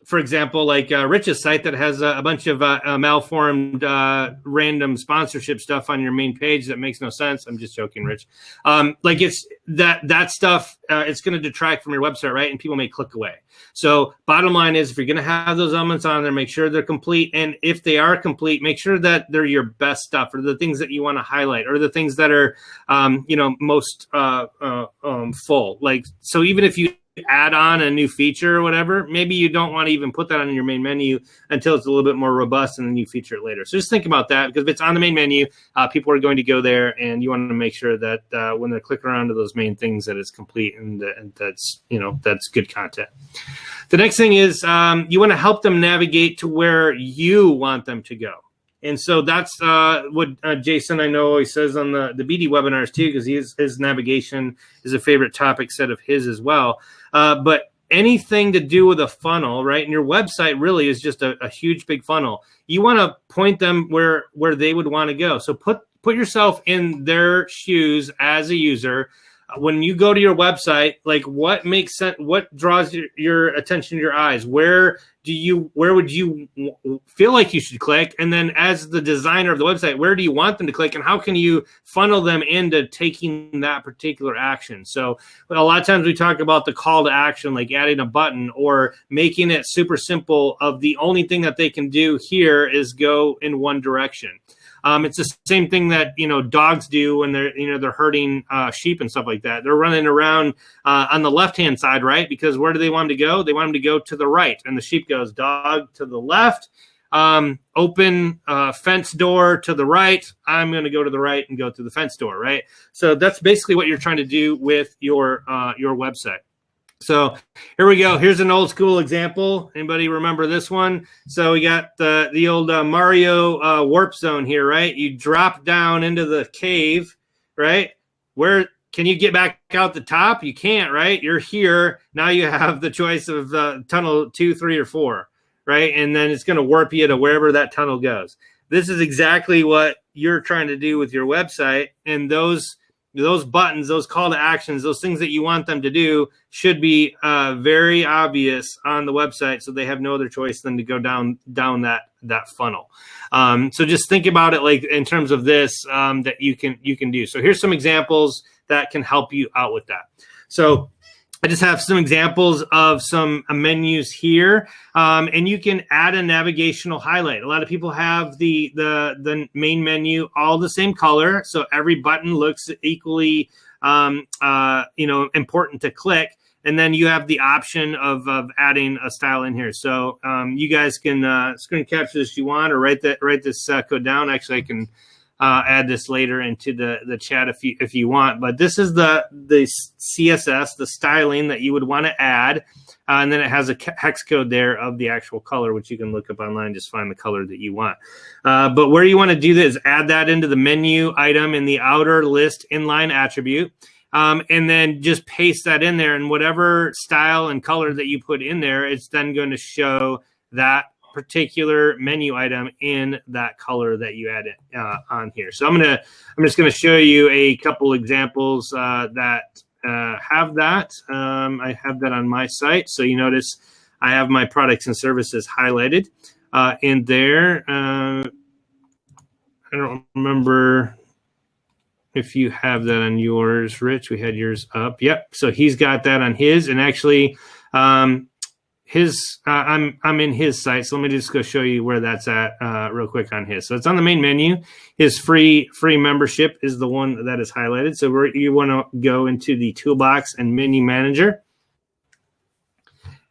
for example, like Rich's site that has a bunch of malformed random sponsorship stuff on your main page that makes no sense. I'm just joking, Rich. Like it's that stuff, it's going to detract from your website, right? And people may click away. So bottom line is, if you're going to have those elements on there, make sure they're complete. And if they are complete, make sure that they're your best stuff, or the things that you want to highlight, or the things that are, most full. Like, so even if you add on a new feature or whatever, maybe you don't want to even put that on your main menu until it's a little bit more robust, and then you feature it later. So just think about that, because if it's on the main menu, people are going to go there, and you want to make sure that when they're clicking around to those main things, that it's complete and that's good content. The next thing is you want to help them navigate to where you want them to go. And so that's what Jason, I know, always says on the BD webinars too, because his navigation is a favorite topic set of his as well. But anything to do with a funnel, right? And your website really is just a huge, big funnel. You want to point them where they would want to go. So put yourself in their shoes as a user. When you go to your website, like, what makes sense? What draws your attention, your eyes? Where would you feel like you should click? And then as the designer of the website, where do you want them to click? And how can you funnel them into taking that particular action? So a lot of times we talk about the call to action, like adding a button or making it super simple of the only thing that they can do here is go in one direction. It's the same thing that, dogs do when they're herding sheep and stuff like that. They're running around on the left-hand side, right? Because where do they want them to go? They want them to go to the right. And the sheep goes, dog to the left, open fence door to the right. I'm going to go to the right and go through the fence door, right? So that's basically what you're trying to do with your website. So here we go. Here's an old school example. Anybody remember this one? So we got the old Mario warp zone here, right? You drop down into the cave, right? Where can you get back out the top? You can't, right? You're here. Now you have the choice of tunnel 2, 3, or 4, right? And then it's going to warp you to wherever that tunnel goes. This is exactly what you're trying to do with your website. And those buttons, those call to actions, those things that you want them to do should be very obvious on the website, so they have no other choice than to go down that funnel. So just think about it like in terms of this that you can do. So here's some examples that can help you out with that. So I just have some examples of some menus here, and you can add a navigational highlight. A lot of people have the main menu all the same color, so every button looks equally, important to click. And then you have the option of adding a style in here. So you guys can screen capture this if you want, or write this code down. Actually, I can add this later into the chat if you want. But this is the CSS, the styling that you would want to add, and then it has a hex code there of the actual color, which you can look up online. Just find the color that you want. But where you want to do this is add that into the menu item in the outer list inline attribute. And then just paste that in there, and whatever style and color that you put in there, it's then going to show that particular menu item in that color that you added on here. So I'm just going to show you a couple examples that have that. I have that on my site. So you notice I have my products and services highlighted in there. I don't remember if you have that on yours, Rich. We had yours up. Yep. So he's got that on his, and actually I'm in his site. So let me just go show you where that's at real quick on his. So it's on the main menu. His free membership is the one that is highlighted. So you want to go into the toolbox and menu manager,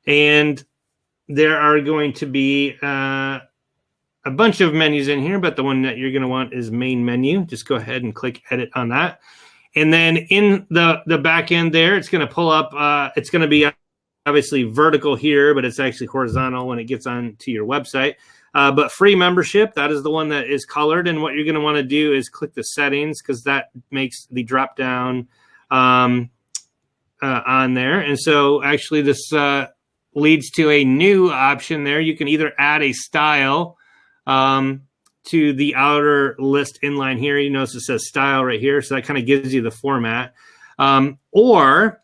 and there are going to be a bunch of menus in here, but the one that you're going to want is main menu. Just go ahead and click edit on that. And then in the back end there, it's going to pull up, it's going to be obviously vertical here, but it's actually horizontal when it gets on to your website. But free membership, that is the one that is colored. And what you're going to want to do is click the settings, because that makes the drop down on there. And so actually this leads to a new option there. You can either add a style to the outer list inline here. You notice it says style right here. So that kind of gives you the format. Or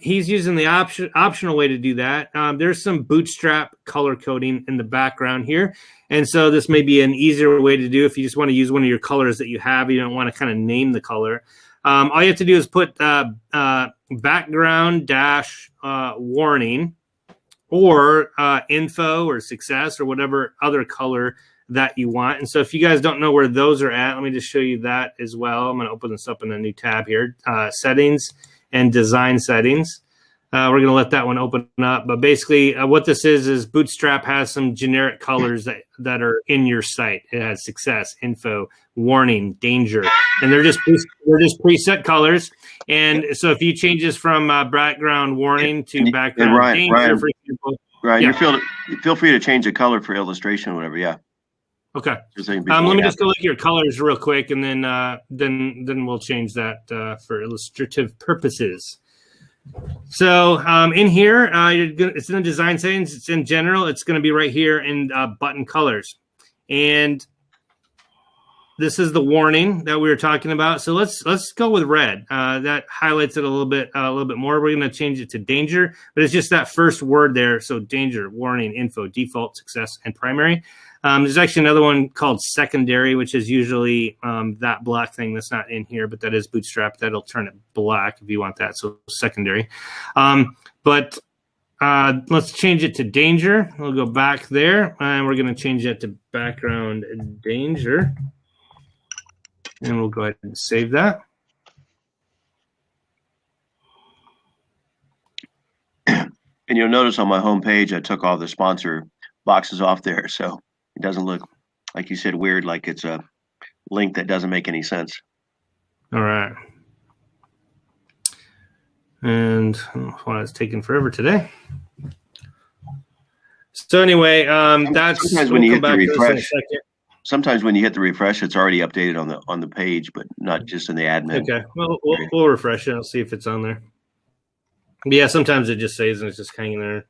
he's using the optional way to do that. There's some Bootstrap color coding in the background here. And so this may be an easier way to do if you just want to use one of your colors that you have. You don't want to kind of name the color. All you have to do is put background dash warning, or info or success, or whatever other color that you want. And so if you guys don't know where those are at, let me just show you that as well. I'm going to open this up in a new tab here, settings and design settings. We're going to let that one open up. But basically what this is Bootstrap has some generic colors that are in your site. It has success, info, warning, danger, and they're just preset colors. And so if you change this from background warning to background danger, Ryan, for example. Right. Yeah. Feel free to change the color for illustration or whatever. Yeah. Okay. Let me just go look at your colors real quick, and then we'll change that for illustrative purposes. So in here, it's in the design settings. It's in general. It's going to be right here in button colors, and this is the warning that we were talking about. So let's go with red. That highlights it a little bit more. We're going to change it to danger, but it's just that first word there. So danger, warning, info, default, success, and primary. There's actually another one called secondary, which is usually that black thing that's not in here, but that is Bootstrap. That'll turn it black if you want that. So secondary. But let's change it to danger. We'll go back there, and we're going to change that to background danger. And we'll go ahead and save that. And you'll notice on my homepage, I took all the sponsor boxes off there. So it doesn't look, like you said, weird, like it's a link that doesn't make any sense. All right. And why it's taking forever today. So anyway, that's sometimes when you hit the refresh. Sometimes when you hit the refresh, it's already updated on the page, but not just in the admin. Okay, well, we'll refresh it. I'll see if it's on there. But yeah, sometimes it just says and it's just hanging there.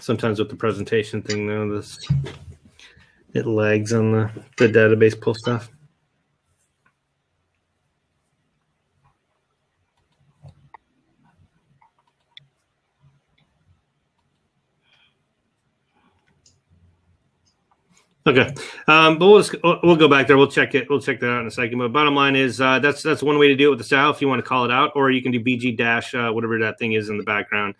Sometimes with the presentation thing, though, it lags on the database pull stuff. Okay, but we'll go back there. We'll check it. We'll check that out in a second. But bottom line is that's one way to do it with the style if you want to call it out, or you can do BG dash whatever that thing is in the background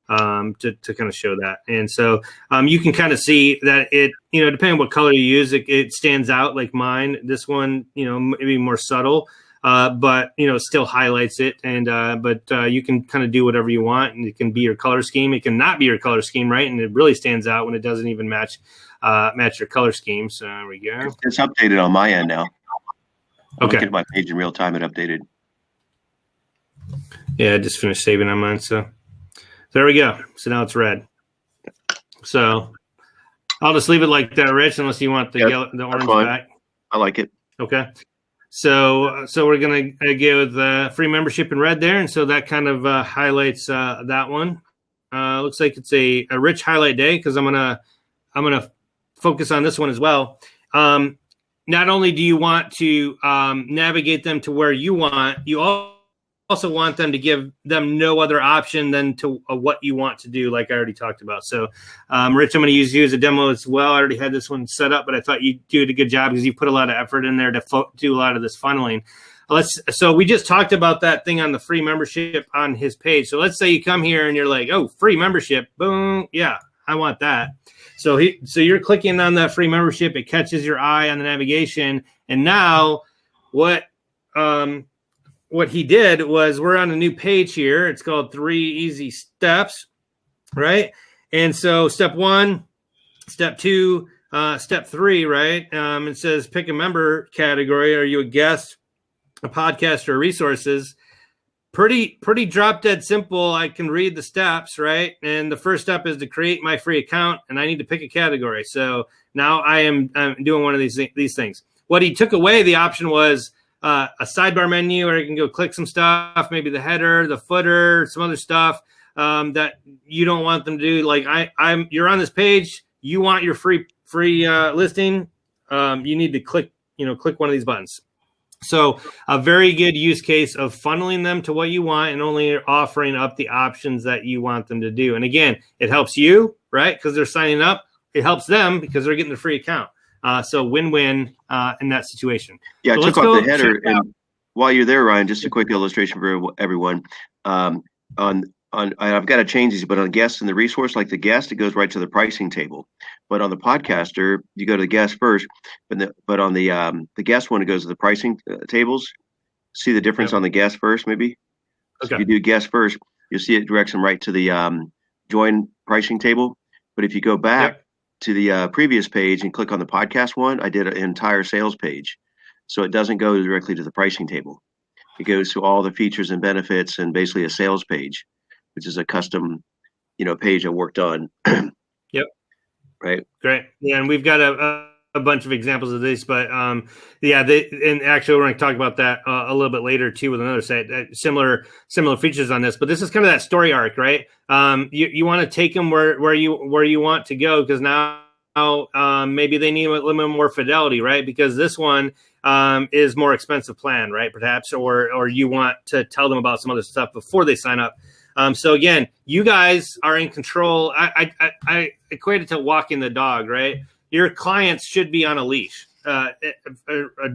to kind of show that. And so you can kind of see that it, depending on what color you use, it stands out like mine. This one, maybe more subtle, but still highlights it. And but you can kind of do whatever you want, and it can be your color scheme. It can not be your color scheme, right? And it really stands out when it doesn't even match your color scheme. So there we go. It's updated on my end now. Okay. Look at my page in real time. It updated. Yeah, I just finished saving on mine. So there we go. So now it's red. So I'll just leave it like that, Rich, unless you want the orange back. I like it. Okay. So we're going to give free membership in red there. And so that kind of highlights that one. Looks like it's a rich highlight day because I'm going to focus on this one as well. Not only do you want to navigate them to where you want, you also want them to give them no other option than to what you want to do, like I already talked about. So, Rich, I'm going to use you as a demo as well. I already had this one set up, but I thought you did a good job because you put a lot of effort in there to do a lot of this funneling. So we just talked about that thing on the free membership on his page. So let's say you come here and you're like, oh, free membership, boom, yeah, I want that. So you're clicking on that free membership. It catches your eye on the navigation. And now what he did was we're on a new page here. It's called 3 Easy Steps, right? And so step 1, step 2, step 3, right? It says pick a member category. Are you a guest, a podcast, or resources? Pretty drop dead simple. I can read the steps, right? And the first step is to create my free account, and I need to pick a category. So now I'm doing one of these things. What he took away, the option was a sidebar menu, where you can go click some stuff, maybe the header, the footer, some other stuff that you don't want them to do. Like you're on this page, you want your free listing, you need to click one of these buttons. So a very good use case of funneling them to what you want and only offering up the options that you want them to do. And again, it helps you, right? Because they're signing up. It helps them because they're getting the free account. So win-win in that situation. Yeah, so I took off the header. And while you're there, Ryan, just a quick illustration for everyone. I've got to change these, but on guests and the resource, like the guest, it goes right to the pricing table. But on the podcaster, you go to the guest first. But on the guest one, it goes to the pricing tables. See the difference on the guest first, maybe? Okay. So if you do guest first, you'll see it directs them right to the join pricing table. But if you go back to the previous page and click on the podcast one, I did an entire sales page. So it doesn't go directly to the pricing table. It goes to all the features and benefits and basically a sales page, which is a custom, page I worked on. Yep. Right. Great. Yeah, and we've got a bunch of examples of this, but and actually we're going to talk about that a little bit later too with another site. Similar features on this, but this is kind of that story arc, right? You want to take them where you want to go, because now maybe they need a little bit more fidelity, right? Because this one is more expensive plan, right? Perhaps, or you want to tell them about some other stuff before they sign up. So again, you guys are in control. I equate it to walking the dog, right? Your clients should be on a leash, a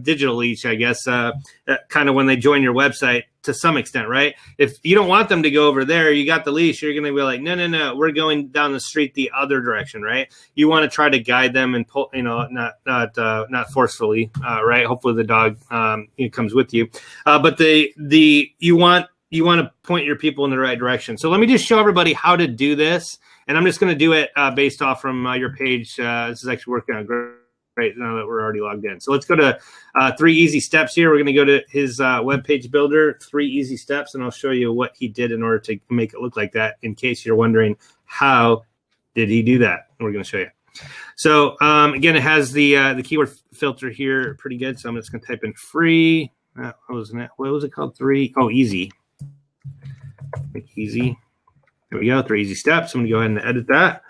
digital leash, I guess, kind of when they join your website to some extent, right? If you don't want them to go over there, you got the leash, you're going to be like, no, we're going down the street the other direction, right? You want to try to guide them and pull, not forcefully, right? Hopefully the dog comes with you, but you want to point your people in the right direction. So let me just show everybody how to do this. And I'm just going to do it based off from your page. This is actually working out great now that we're already logged in. So let's go to 3 Easy Steps here. We're going to go to his web page builder, 3 Easy Steps, and I'll show you what he did in order to make it look like that, in case you're wondering how did he do that. We're going to show you. So again, it has the keyword filter here pretty good. So I'm just going to type in free. What was it called? 3. Oh, easy. Easy. There we go. 3 Easy Steps. I'm going to go ahead and edit that.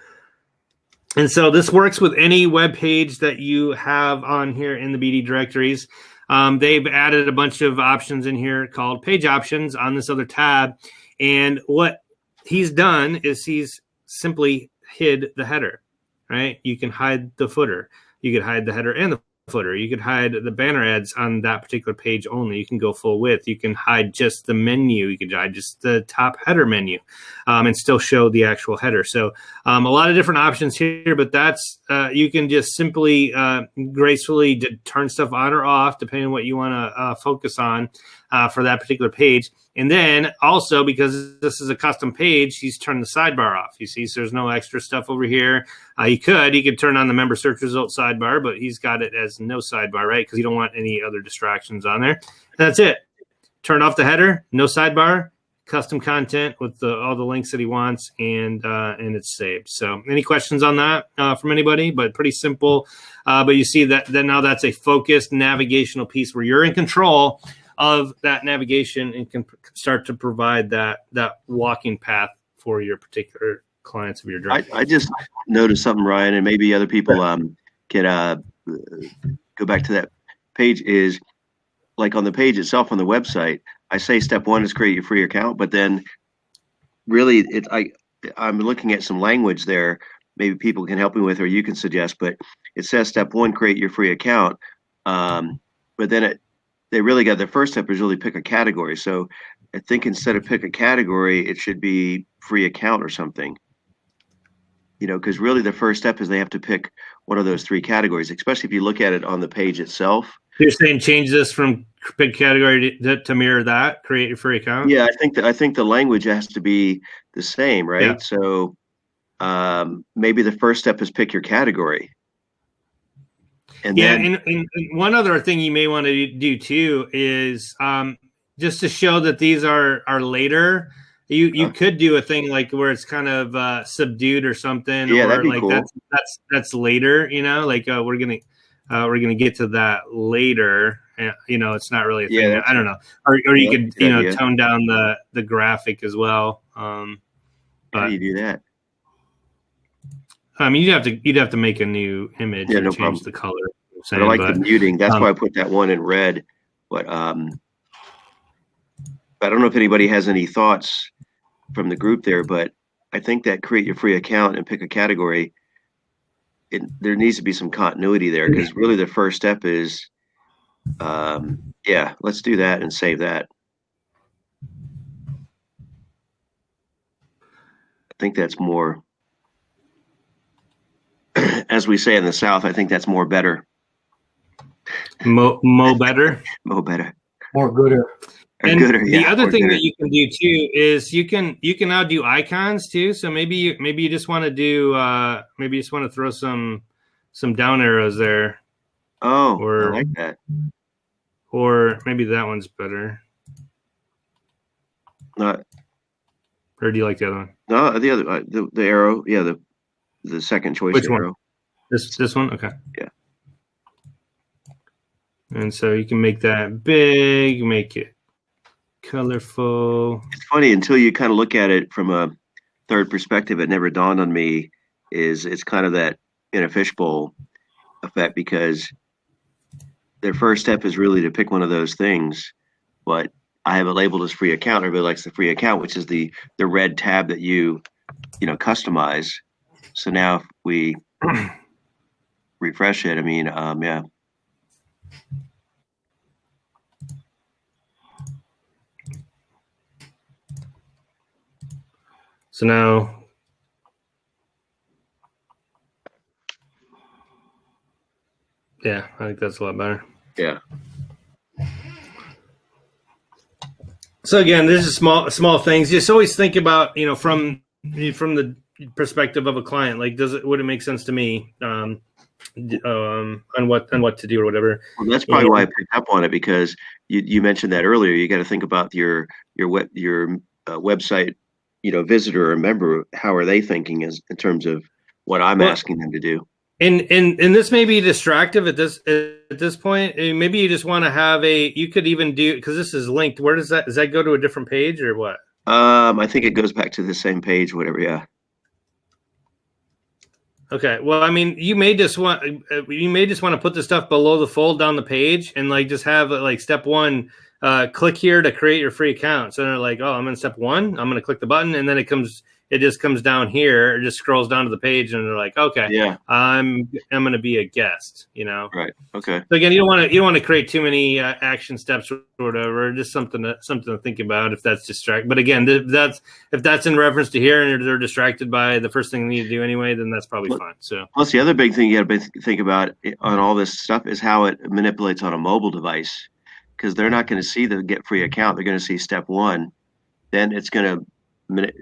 And so this works with any web page that you have on here in the BD directories. They've added a bunch of options in here called page options on this other tab. And what he's done is he's simply hid the header, right? You can hide the footer. You could hide the header and the footer. You could hide the banner ads on that particular page only. You can go full width. You can hide just the menu. You can hide just the top header menu and still show the actual header. So a lot of different options here, but that's you can just simply gracefully turn stuff on or off depending on what you want to focus on for that particular page. And then also, because this is a custom page, he's turned the sidebar off. You see, so there's no extra stuff over here. He could turn on the member search results sidebar, but he's got it as no sidebar, right? Because you don't want any other distractions on there. And that's it. Turn off the header, no sidebar, custom content with all the links that he wants, and it's saved. So any questions on that from anybody? But pretty simple. But you see that now that's a focused navigational piece where you're in control of that navigation and can start to provide that walking path for your particular clients of your directory. I just noticed something, Ryan, and maybe other people can go back to that page. Is like on the page itself on the website, I say step 1 is create your free account, but then really I'm looking at some language there. Maybe people can help me with, or you can suggest, but it says step 1, create your free account. But then they really got the first step is really pick a category. So I think instead of pick a category, it should be free account or something. Because really the first step is they have to pick one of those 3 categories, especially if you look at it on the page itself. You're saying change this from pick category to mirror that, create your free account? Yeah, I think the language has to be the same, right? Yeah. So maybe the first step is pick your category. And and one other thing you may want to do too is just to show that these are later. You could do a thing like where it's kind of subdued or something. Yeah, or that'd be like cool. That's later. Like we're gonna get to that later. It's not really a thing. Yeah, I don't know. Or you could idea. tone down the graphic as well. How do you do that? I mean, you'd have to make a new image and change problem. the color. But I like the muting. That's why I put that one in red. But I don't know if anybody has any thoughts from the group there. But I think that create your free account and pick a category. There needs to be some continuity there, because really the first step is, let's do that and save that. I think that's more. As we say in the South, I think that's more better. Mo better. Mo better. More gooder. And gooder, the other thing gooder. that you can do too is you can now do icons too. So maybe you just want to do maybe you just want to throw some down arrows there. Oh, I like that. Or maybe that one's better. Not. Or do you like the other one? No, the other the arrow. Yeah, the second choice. Which arrow. one? This one? Okay. Yeah. And so you can make that big, make it colorful. It's funny, until you kind of look at it from a third perspective, it never dawned on me it's kind of that in a fishbowl effect, because their first step is really to pick one of those things. But I have it labeled as free account. Everybody likes the free account, which is the red tab that you customize. So now if we refresh it, I mean, yeah. So now, yeah, I think that's a lot better. Yeah. So again, this is small things. Just always think about, from the perspective of a client, like would it make sense to me on what to do or whatever. Well, that's probably why I picked up on it, because you mentioned that earlier. You got to think about your website, visitor or member. How are they thinking in terms of what I'm asking them to do? And this may be distractive at this point. Maybe you just want to have you could even do, because this is linked. Where does that go to a different page or what? I think it goes back to the same page, whatever. Yeah. Okay. Well, I mean, you may just want to put the stuff below the fold down the page and like just have like step one, click here to create your free account. So they're like, oh, I'm in step one. I'm going to click the button, and then it just comes down here. It just scrolls down to the page, and they're like, okay, Yeah. I'm going to be a guest. Right. Okay. So again, you don't want to create too many action steps or whatever. Just something to think about if that's distract. But again, if that's in reference to here and they're distracted by the first thing they need to do anyway, then that's probably fine. So plus the other big thing you got to think about on all this stuff is how it manipulates on a mobile device, because they're not going to see the get free account. They're going to see step one, then it's going to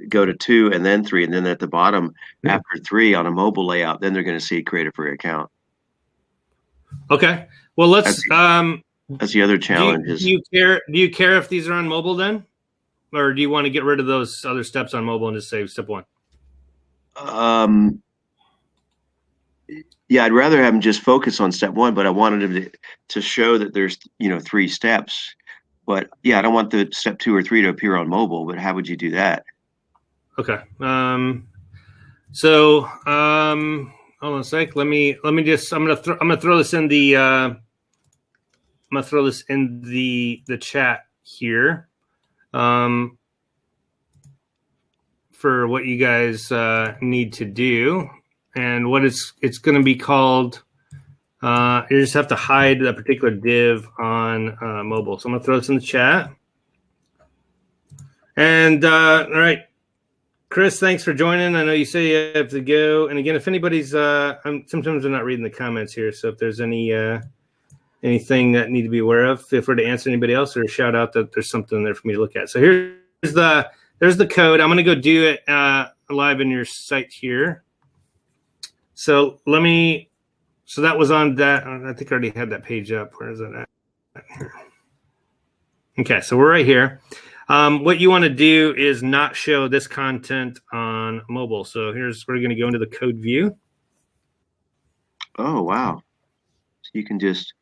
go to 2 and then 3, and then at the bottom after 3 on a mobile layout, then they're going to see create a free account. Okay. Well, let's. That's the other challenge. Do you care if these are on mobile then, or do you want to get rid of those other steps on mobile and just say step one? Yeah, I'd rather have them just focus on step one, but I wanted them to show that there's 3 steps. But yeah, I don't want the step 2 or 3 to appear on mobile. But how would you do that? Okay. Hold on a sec. Let me just. I'm gonna throw this in the. I'm gonna throw this in the chat here. For what you guys need to do, and what it's going to be called. You just have to hide that particular div on mobile. So I'm gonna throw this in the chat. And all right. Chris, thanks for joining. I know you say you have to go. And again, if anybody's, sometimes I'm not reading the comments here. So if there's anything that need to be aware of, feel free to answer anybody else or shout out that there's something there for me to look at. So there's the code. I'm going to go do it live in your site here. So so that was on that. I think I already had that page up. Where is it at? Here. Okay, so we're right here. What you want to do is not show this content on mobile. So we're going to go into the code view. Oh, wow. So you can just.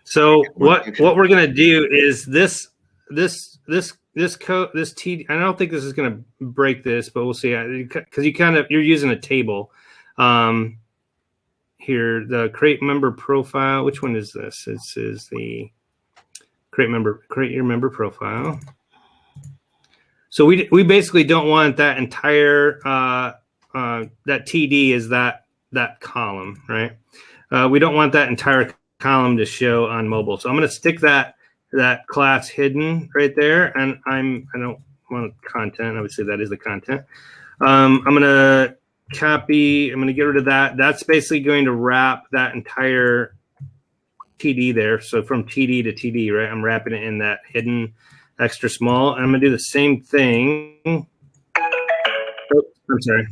So what we're going to do is this code, this TD, I don't think this is going to break this, but we'll see. Because you're using a table. Here, the create member profile. Which one is this? This is the create your member profile. So we basically don't want that entire that TD is that column, right? We don't want that entire column to show on mobile. So I'm going to stick that class hidden right there, and I don't want content. Obviously, that is the content. I'm going to copy. I'm going to get rid of that. That's basically going to wrap that entire TD there. So from TD to TD, right? I'm wrapping it in that hidden extra small. And I'm going to do the same thing. Oh, I'm sorry.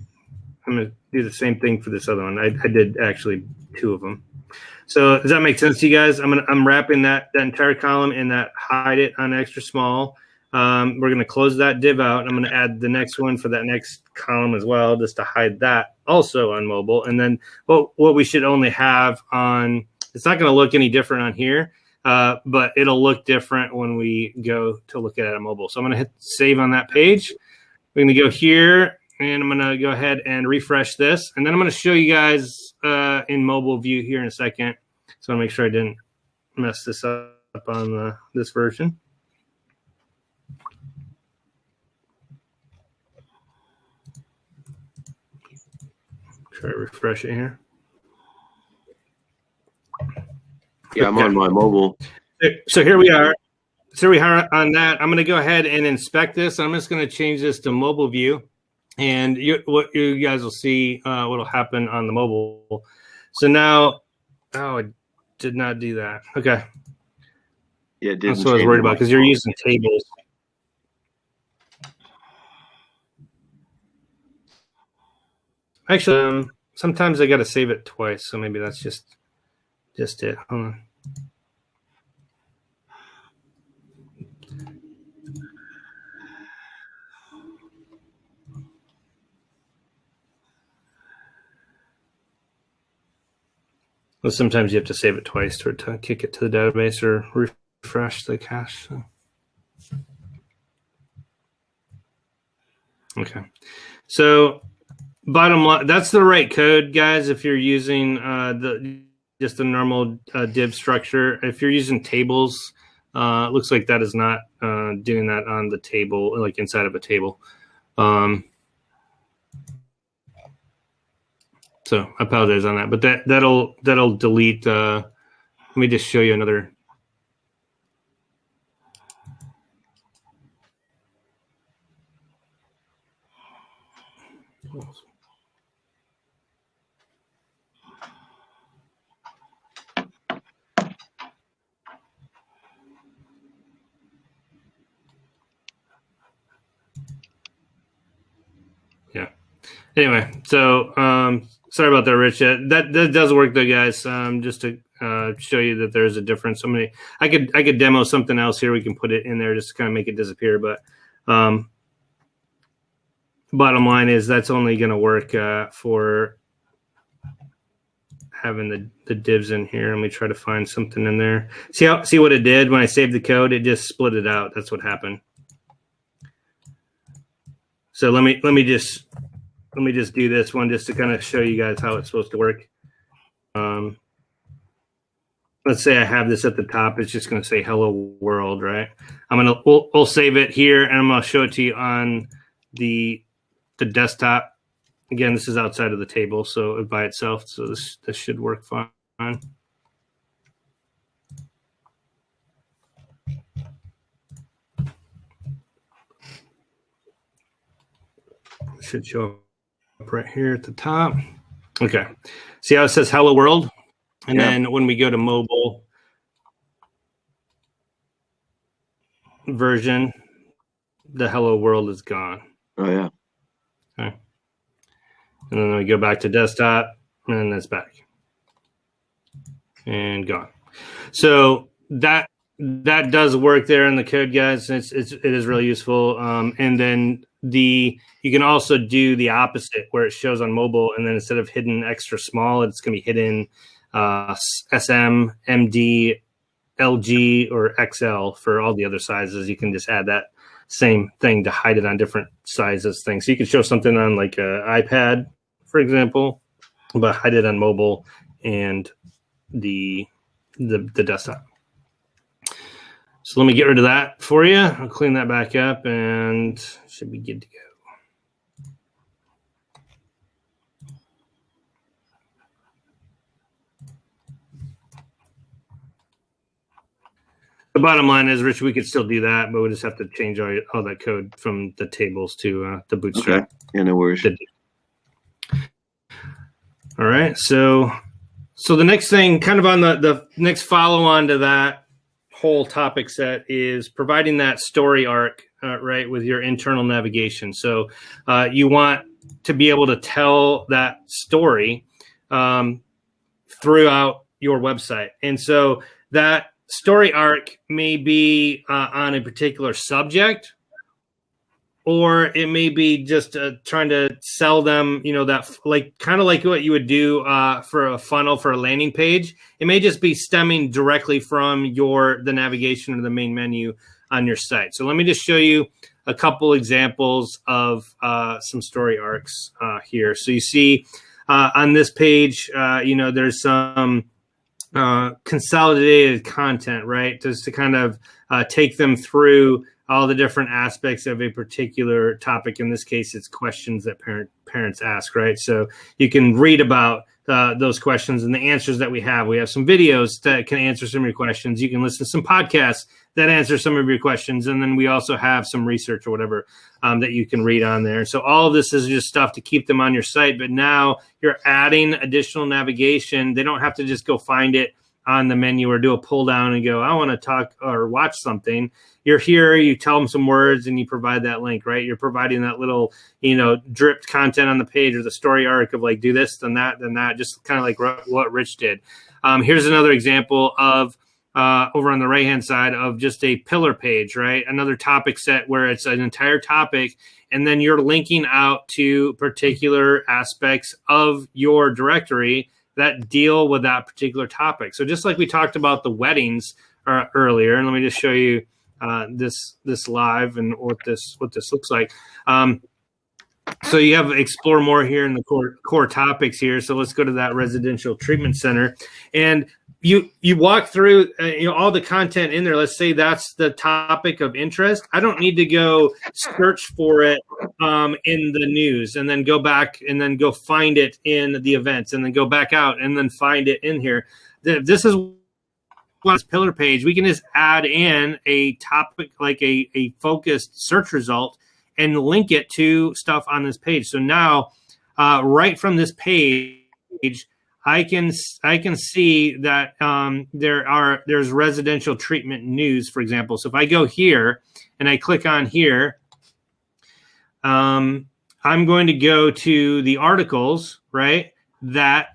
I'm going to do the same thing for this other one. I did actually 2 of them. So does that make sense to you guys? I'm wrapping that entire column in that hide it on extra small. We're going to close that div out. I'm going to add the next one for that next column as well, just to hide that also on mobile. And then what we should only have on, it's not going to look any different on here, but it'll look different when we go to look at it on mobile. So I'm going to hit save on that page. We're going to go here, and I'm going to go ahead and refresh this. And then I'm going to show you guys in mobile view here in a second. So I want to make sure I didn't mess this up on this version. Try to refresh it here. Yeah, I'm on my mobile. So here we are. So we are on that. I'm going to go ahead and inspect this. I'm just going to change this to mobile view, and what you guys will see what will happen on the mobile. So now, I did not do that. Okay. Yeah, that's what I was worried about because you're using tables. Actually, sometimes I got to save it twice, so maybe that's just it. Hold on. Well, sometimes you have to save it twice to kick it to the database or refresh the cache. So. Okay. So bottom line, that's the right code, guys. If you're using just the normal div structure, if you're using tables, it looks like that is not doing that on the table, like inside of a table. So I apologize on that, but that'll delete. Let me just show you another. Yeah. Anyway, so sorry about that, Rich. That does work though, guys. Just to show you that there's a difference. I could demo something else here. We can put it in there just to kind of make it disappear. But bottom line is that's only going to work for having the divs in here. Let me try to find something in there. See what it did when I saved the code? It just split it out. That's what happened. So let me just do this one just to kind of show you guys how it's supposed to work. Let's say I have this at the top. It's just going to say hello world, right? We'll save it here, and I'm going to show it to you on the desktop. Again, this is outside of the table, so by itself. So this should work fine. Should show up right here at the top. Okay. See how it says hello world? And then when we go to mobile version, the hello world is gone. Oh, yeah. Okay. And then we go back to desktop, and that's back. And gone. So that does work there in the code, guys. It is really useful. And then you can also do the opposite where it shows on mobile, and then instead of hidden extra small, it's going to be hidden SM, MD, LG, or XL for all the other sizes. You can just add that same thing to hide it on different sizes things. So you can show something on like an iPad, for example, but hide it on mobile and the desktop. So let me get rid of that for you. I'll clean that back up and should be good to go. The bottom line is, Rich, we could still do that, but we'll just have to change all that code from the tables to the Bootstrap. Okay. Yeah, no worries. All right. So the next thing, kind of on the next follow-on to that whole topic set, is providing that story arc, right, with your internal navigation. So you want to be able to tell that story throughout your website. And so that story arc may be on a particular subject, or it may be just trying to sell them, that like kind of like what you would do for a funnel for a landing page. It may just be stemming directly from the navigation or the main menu on your site. So let me just show you a couple examples of some story arcs here. So you see on this page, there's some consolidated content, right? Just to kind of take them through all the different aspects of a particular topic. In this case, it's questions that parents ask, right? So you can read about those questions and the answers that we have. We have some videos that can answer some of your questions. You can listen to some podcasts that answer some of your questions. And then we also have some research or whatever that you can read on there. So all of this is just stuff to keep them on your site. But now you're adding additional navigation. They don't have to just go find it on the menu or do a pull down and go, I want to talk or watch something. You're here, you tell them some words and you provide that link, right? You're providing that little, dripped content on the page or the story arc of like, do this, then that, just kind of like what Rich did. Here's another example of over on the right-hand side of just a pillar page, right? Another topic set where it's an entire topic, and then you're linking out to particular aspects of your directory that deal with that particular topic. So just like we talked about the weddings earlier, and let me just show you this live and what this looks like. So you have explore more here in the core topics here. So let's go to that residential treatment center, and you walk through all the content in there. Let's say that's the topic of interest. I don't need to go search for it in the news and then go back and then go find it in the events and then go back out and then find it in here. This is this pillar page. We can just add in a topic, like a focused search result, and link it to stuff on this page. So now, right from this page, I can see that there's residential treatment news, for example. So if I go here and I click on here, I'm going to go to the articles, right, that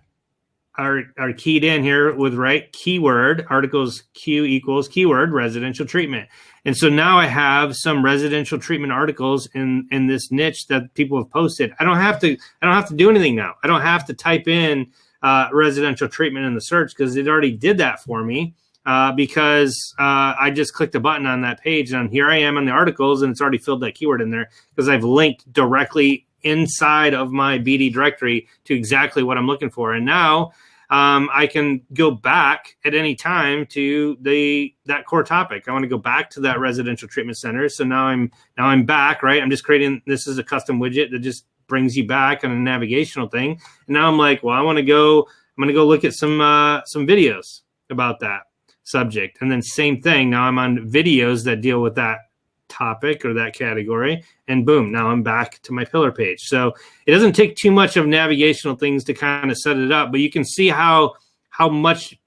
are keyed in here with keyword articles. Q equals keyword residential treatment. And so now I have some residential treatment articles in this niche that people have posted. I don't have to do anything now. I don't have to type in residential treatment in the search because it already did that for me because I just clicked a button on that page and here I am on the articles and it's already filled that keyword in there because I've linked directly inside of my BD directory to exactly what I'm looking for. And now I can go back at any time to that core topic. I want to go back to that residential treatment center. So now I'm back, right? I'm just creating, this is a custom widget that just brings you back on a navigational thing. And now I'm like, well, I'm going to go look at some videos about that subject. And then same thing. Now I'm on videos that deal with that topic or that category, and boom, now I'm back to my pillar page. So it doesn't take too much of navigational things to kind of set it up, but you can see how much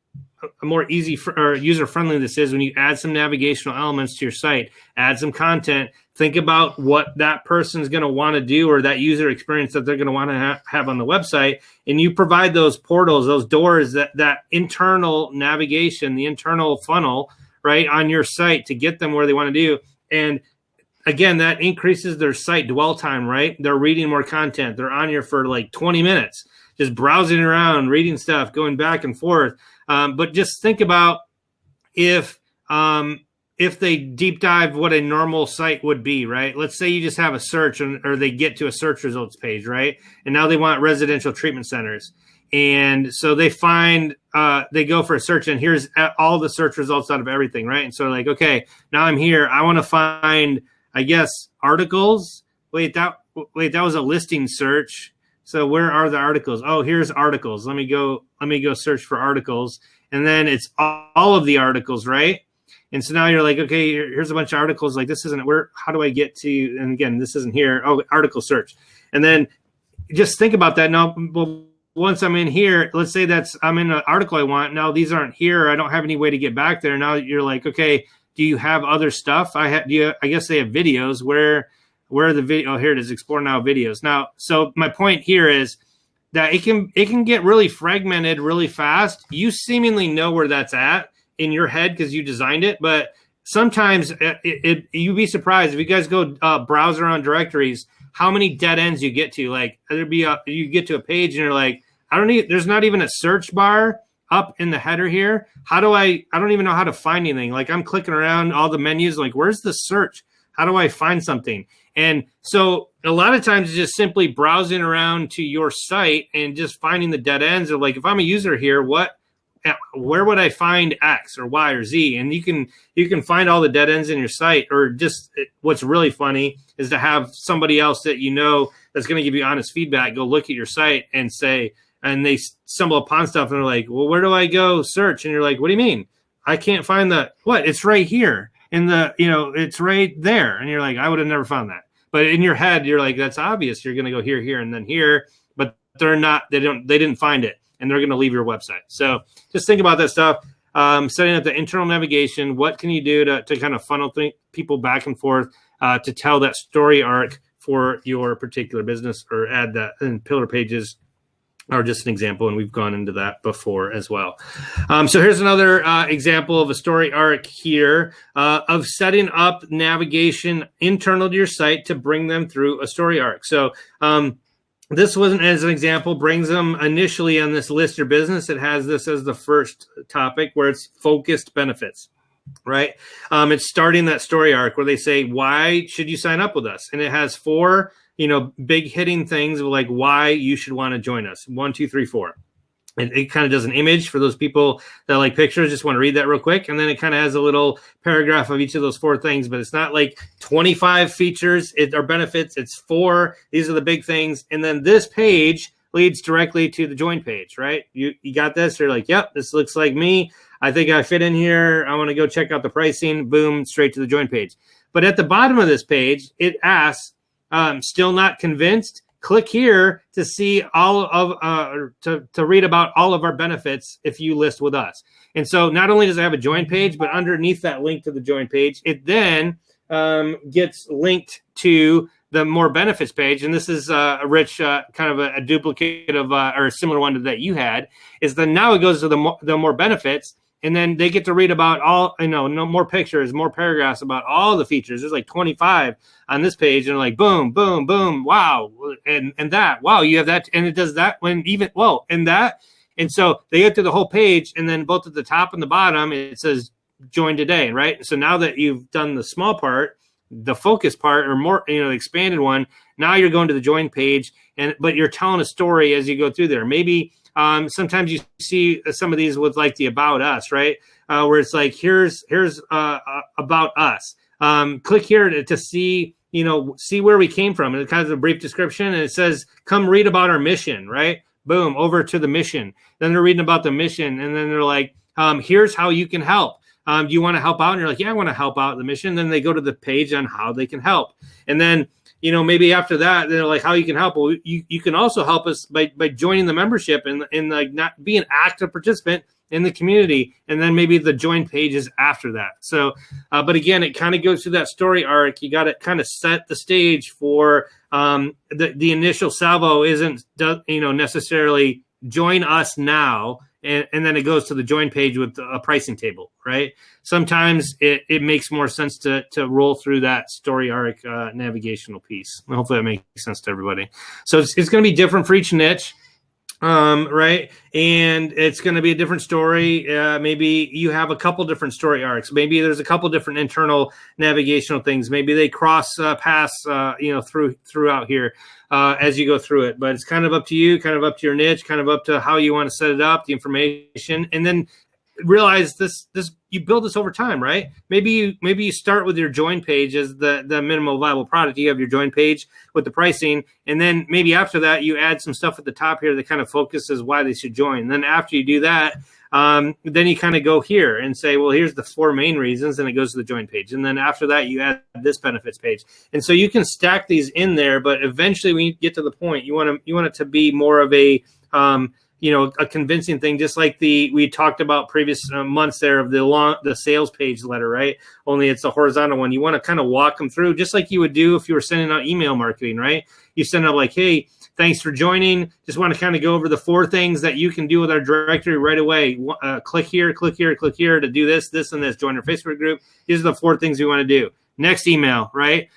more easy or user friendly this is when you add some navigational elements to your site, add some content, think about what that person's going to want to do or that user experience that they're going to want to have on the website, and you provide those portals, those doors, that internal navigation, the internal funnel, right, on your site to get them where they want to do. And again, that increases their site dwell time, right? They're reading more content. They're on here for like 20 minutes, just browsing around, reading stuff, going back and forth. But just think about if they deep dive what a normal site would be, right? Let's say you just have a search or they get to a search results page, right? And now they want residential treatment centers. And so they go for a search and here's all the search results out of everything, right? And so like, okay, now I'm here. I want to find, I guess, articles. Wait, that was a listing search. So where are the articles? Oh, here's articles. Let me go search for articles. And then it's all of the articles, right? And so now you're like, okay, here's a bunch of articles. Like this isn't where, how do I get to, and again, this isn't here. Oh, article search. And then just think about that. Now, well, once I'm in here, let's say I'm in an article I want. Now these aren't here. I don't have any way to get back there. Now you're like, okay, do you have other stuff? I guess they have videos. Where are the video? Oh, here it is. Explore now videos. Now, so my point here is that it can get really fragmented really fast. You seemingly know where that's at in your head because you designed it, but sometimes you'd be surprised if you guys go browse around directories, how many dead ends you get to. Like you get to a page and you're like, there's not even a search bar up in the header here. I don't even know how to find anything. Like I'm clicking around all the menus, like where's the search? How do I find something? And so a lot of times it's just simply browsing around to your site and just finding the dead ends. Or like, if I'm a user here, where would I find X or Y or Z? And you can find all the dead ends in your site. Or just what's really funny is to have somebody else that you know that's going to give you honest feedback go look at your site and say, and they stumble upon stuff and they're like, well, where do I go search? And you're like, what do you mean? I can't find it's right here it's right there. And you're like, I would have never found that. But in your head, you're like, that's obvious. You're going to go here, here, and then here, but they didn't find it. And they're going to leave your website. So just think about that stuff. Setting up the internal navigation. What can you do to kind of funnel people back and forth to tell that story arc for your particular business, or add that in pillar pages are just an example. And we've gone into that before as well. So here's another example of a story arc here of setting up navigation internal to your site to bring them through a story arc. So this one, as an example, brings them initially on this list your business. It has this as the first topic where it's focused benefits, right? It's starting that story arc where they say, why should you sign up with us? And it has 4 big hitting things like why you should want to join us. 1, 2, 3, 4. It kind of does an image for those people that like pictures, just want to read that real quick. And then it kind of has a little paragraph of each of those 4 things, but it's not like 25 features or benefits. It's 4. These are the big things. And then this page leads directly to the join page, right? You got this. You're like, yep, this looks like me. I think I fit in here. I want to go check out the pricing. Boom, straight to the join page. But at the bottom of this page, it asks, still not convinced? Click here to see all of to read about all of our benefits if you list with us. And so not only does it have a join page, but underneath that link to the join page, it then gets linked to the more benefits page. And this is Rich, kind of a duplicate of or a similar one to that you had. Is that now it goes to the more benefits. And then they get to read about all, no more pictures, more paragraphs about all the features. There's like 25 on this page, and like boom, boom, boom, wow, and that, wow, you have that, and it does that when even, whoa, and that, and so they get through the whole page, and then both at the top and the bottom it says join today, right? So now that you've done the small part, the focus part, or more, the expanded one, now you're going to the join page, but you're telling a story as you go through there. Maybe. Sometimes you see some of these with like the about us, right? Where it's like, here's about us. Click here to see, see where we came from. And it kind of a brief description, and it says, come read about our mission, right? Boom, over to the mission. Then they're reading about the mission, and then they're like, here's how you can help. Do you want to help out? And you're like, yeah, I want to help out the mission. Then they go to the page on how they can help. And then maybe after that, they're like, how you can help. Well, you can also help us by joining the membership and like not be an active participant in the community. And then maybe the join page is after that. So, but again, it kind of goes through that story arc. You got to kind of set the stage for the initial salvo isn't, necessarily join us now. And then it goes to the join page with a pricing table, right? Sometimes it makes more sense to roll through that story arc navigational piece. Hopefully that makes sense to everybody. So it's going to be different for each niche, right? And it's going to be a different story. Maybe you have a couple different story arcs. Maybe there's a couple different internal navigational things. Maybe they cross paths, throughout here. As you go through it, but it's kind of up to you, kind of up to your niche, kind of up to how you want to set it up, the information, and then realize this you build this over time, right? Maybe you start with your join page as the minimal viable product. You have your join page with the pricing, and then maybe after that you add some stuff at the top here that kind of focuses why they should join. And then after you do that, then you kind of go here and say, well, here's the 4 main reasons, and it goes to the join page. And then after that, you add this benefits page. And so you can stack these in there, but eventually when you get to the point, you want it to be more of a, a convincing thing, just like we talked about previous months there of the sales page letter, right? Only it's a horizontal one. You want to kind of walk them through, just like you would do if you were sending out email marketing, right? You send out like, hey, thanks for joining. Just want to kind of go over the 4 things that you can do with our directory right away. Click here, click here, click here to do this, this, and this. Join our Facebook group. These are the 4 things we want to do. Next email, right?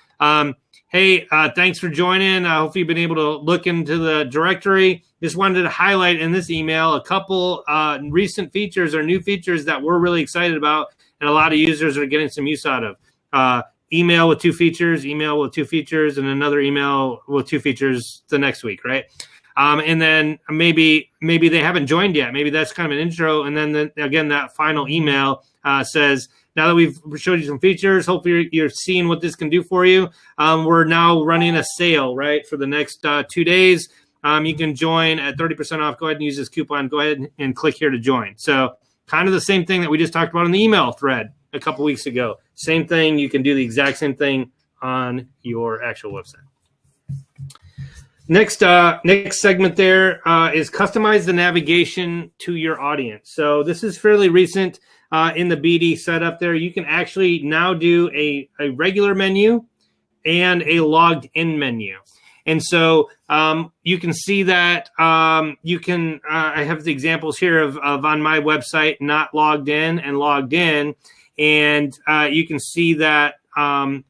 Hey, thanks for joining. I hope you've been able to look into the directory. Just wanted to highlight in this email a couple recent features or new features that we're really excited about, and a lot of users are getting some use out of. Email with 2 features, email with 2 features, and another email with 2 features the next week, right? And then maybe they haven't joined yet. Maybe that's kind of an intro. And then again, that final email says, now that we've showed you some features, hopefully you're seeing what this can do for you. We're now running a sale, right, for the next 2 days. You can join at 30% off. Go ahead and use this coupon. Go ahead and click here to join. So kind of the same thing that we just talked about in the email thread a couple weeks ago. Same thing. You can do the exact same thing on your actual website. Next segment there is customize the navigation to your audience. So this is fairly recent in the BD setup there. You can actually now do a regular menu and a logged in menu. And so you can see that you can, I have the examples here of on my website, not logged in and logged in. And you can see that when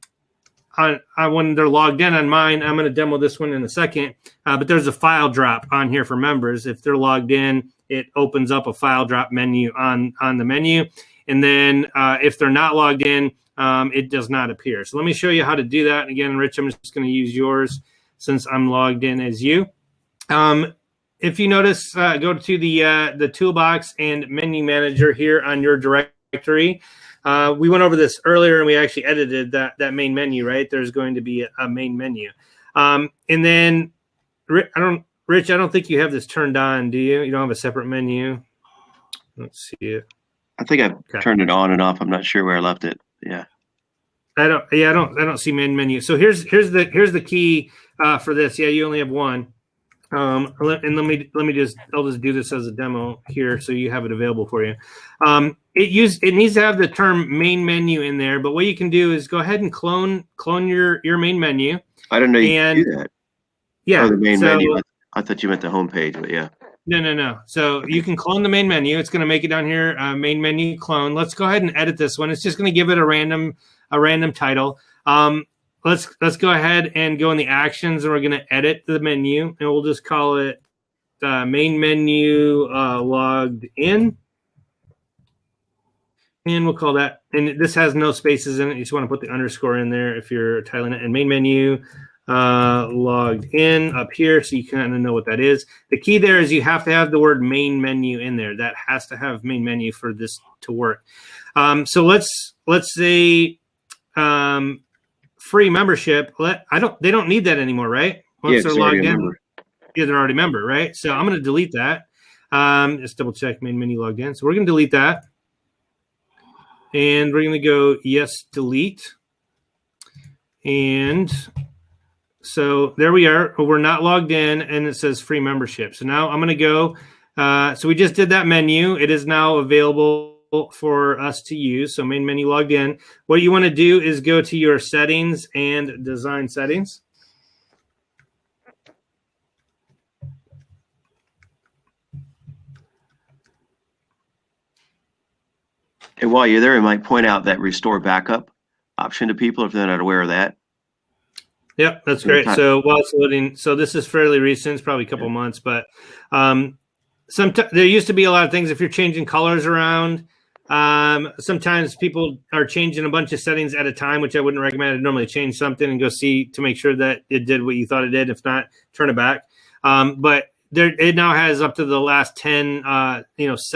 they're logged in on mine, I'm going to demo this one in a second, but there's a file drop on here for members. If they're logged in, it opens up a file drop menu on the menu. And then if they're not logged in, it does not appear. So let me show you how to do that. And again, Rich, I'm just going to use yours. since I'm logged in as you. If you notice, go to the toolbox and menu manager here on your directory. We went over this earlier and we actually edited that main menu, right? There's going to be a main menu. And then Rich, I don't think you have this turned on, do you? You don't have a separate menu? Let's see it. I think I've turned it on and off. I'm not sure where I left it. Yeah. I don't see main menu. So here's the key for this. Yeah, you only have one. And I'll just do this as a demo here so you have it available for you. It needs to have the term main menu in there, but what you can do is go ahead and clone your main menu. I didn't know you could do that. Yeah. Oh, the main menu. I thought you meant the home page, but yeah. No. So you can clone the main menu. It's going to make it down here, main menu clone. Let's go ahead and edit this one. It's just going to give it a random title. Let's go ahead and go in the actions, and we're going to edit the menu, and we'll just call it main menu logged in. And we'll call that, and this has no spaces in it. You just want to put the underscore in there if you're titling it. And main menu logged in up here, so you kind of know what that is. The key there is you have to have the word main menu in there. That has to have main menu for this to work. So let's say free membership. They don't need that anymore, right? Once they're logged in, they're already a member, right? So I'm going to delete that. Just double check main menu logged in. So we're going to delete that. And we're going to go yes, delete. And so there we are. We're not logged in, and it says free membership. So now I'm going to go. So we just did that menu. It is now available for us to use. So main menu logged in. What you want to do is go to your settings and design settings. And while you're there, you might point out that restore backup option to people if they're not aware of that. Yep, that's great. So while it's loading, so this is fairly recent, it's probably a couple months, but there used to be a lot of things. If you're changing colors around, sometimes people are changing a bunch of settings at a time, which I wouldn't recommend. I'd normally change something and go see to make sure that it did what you thought it did. If not, turn it back. But it now has up to the last 10,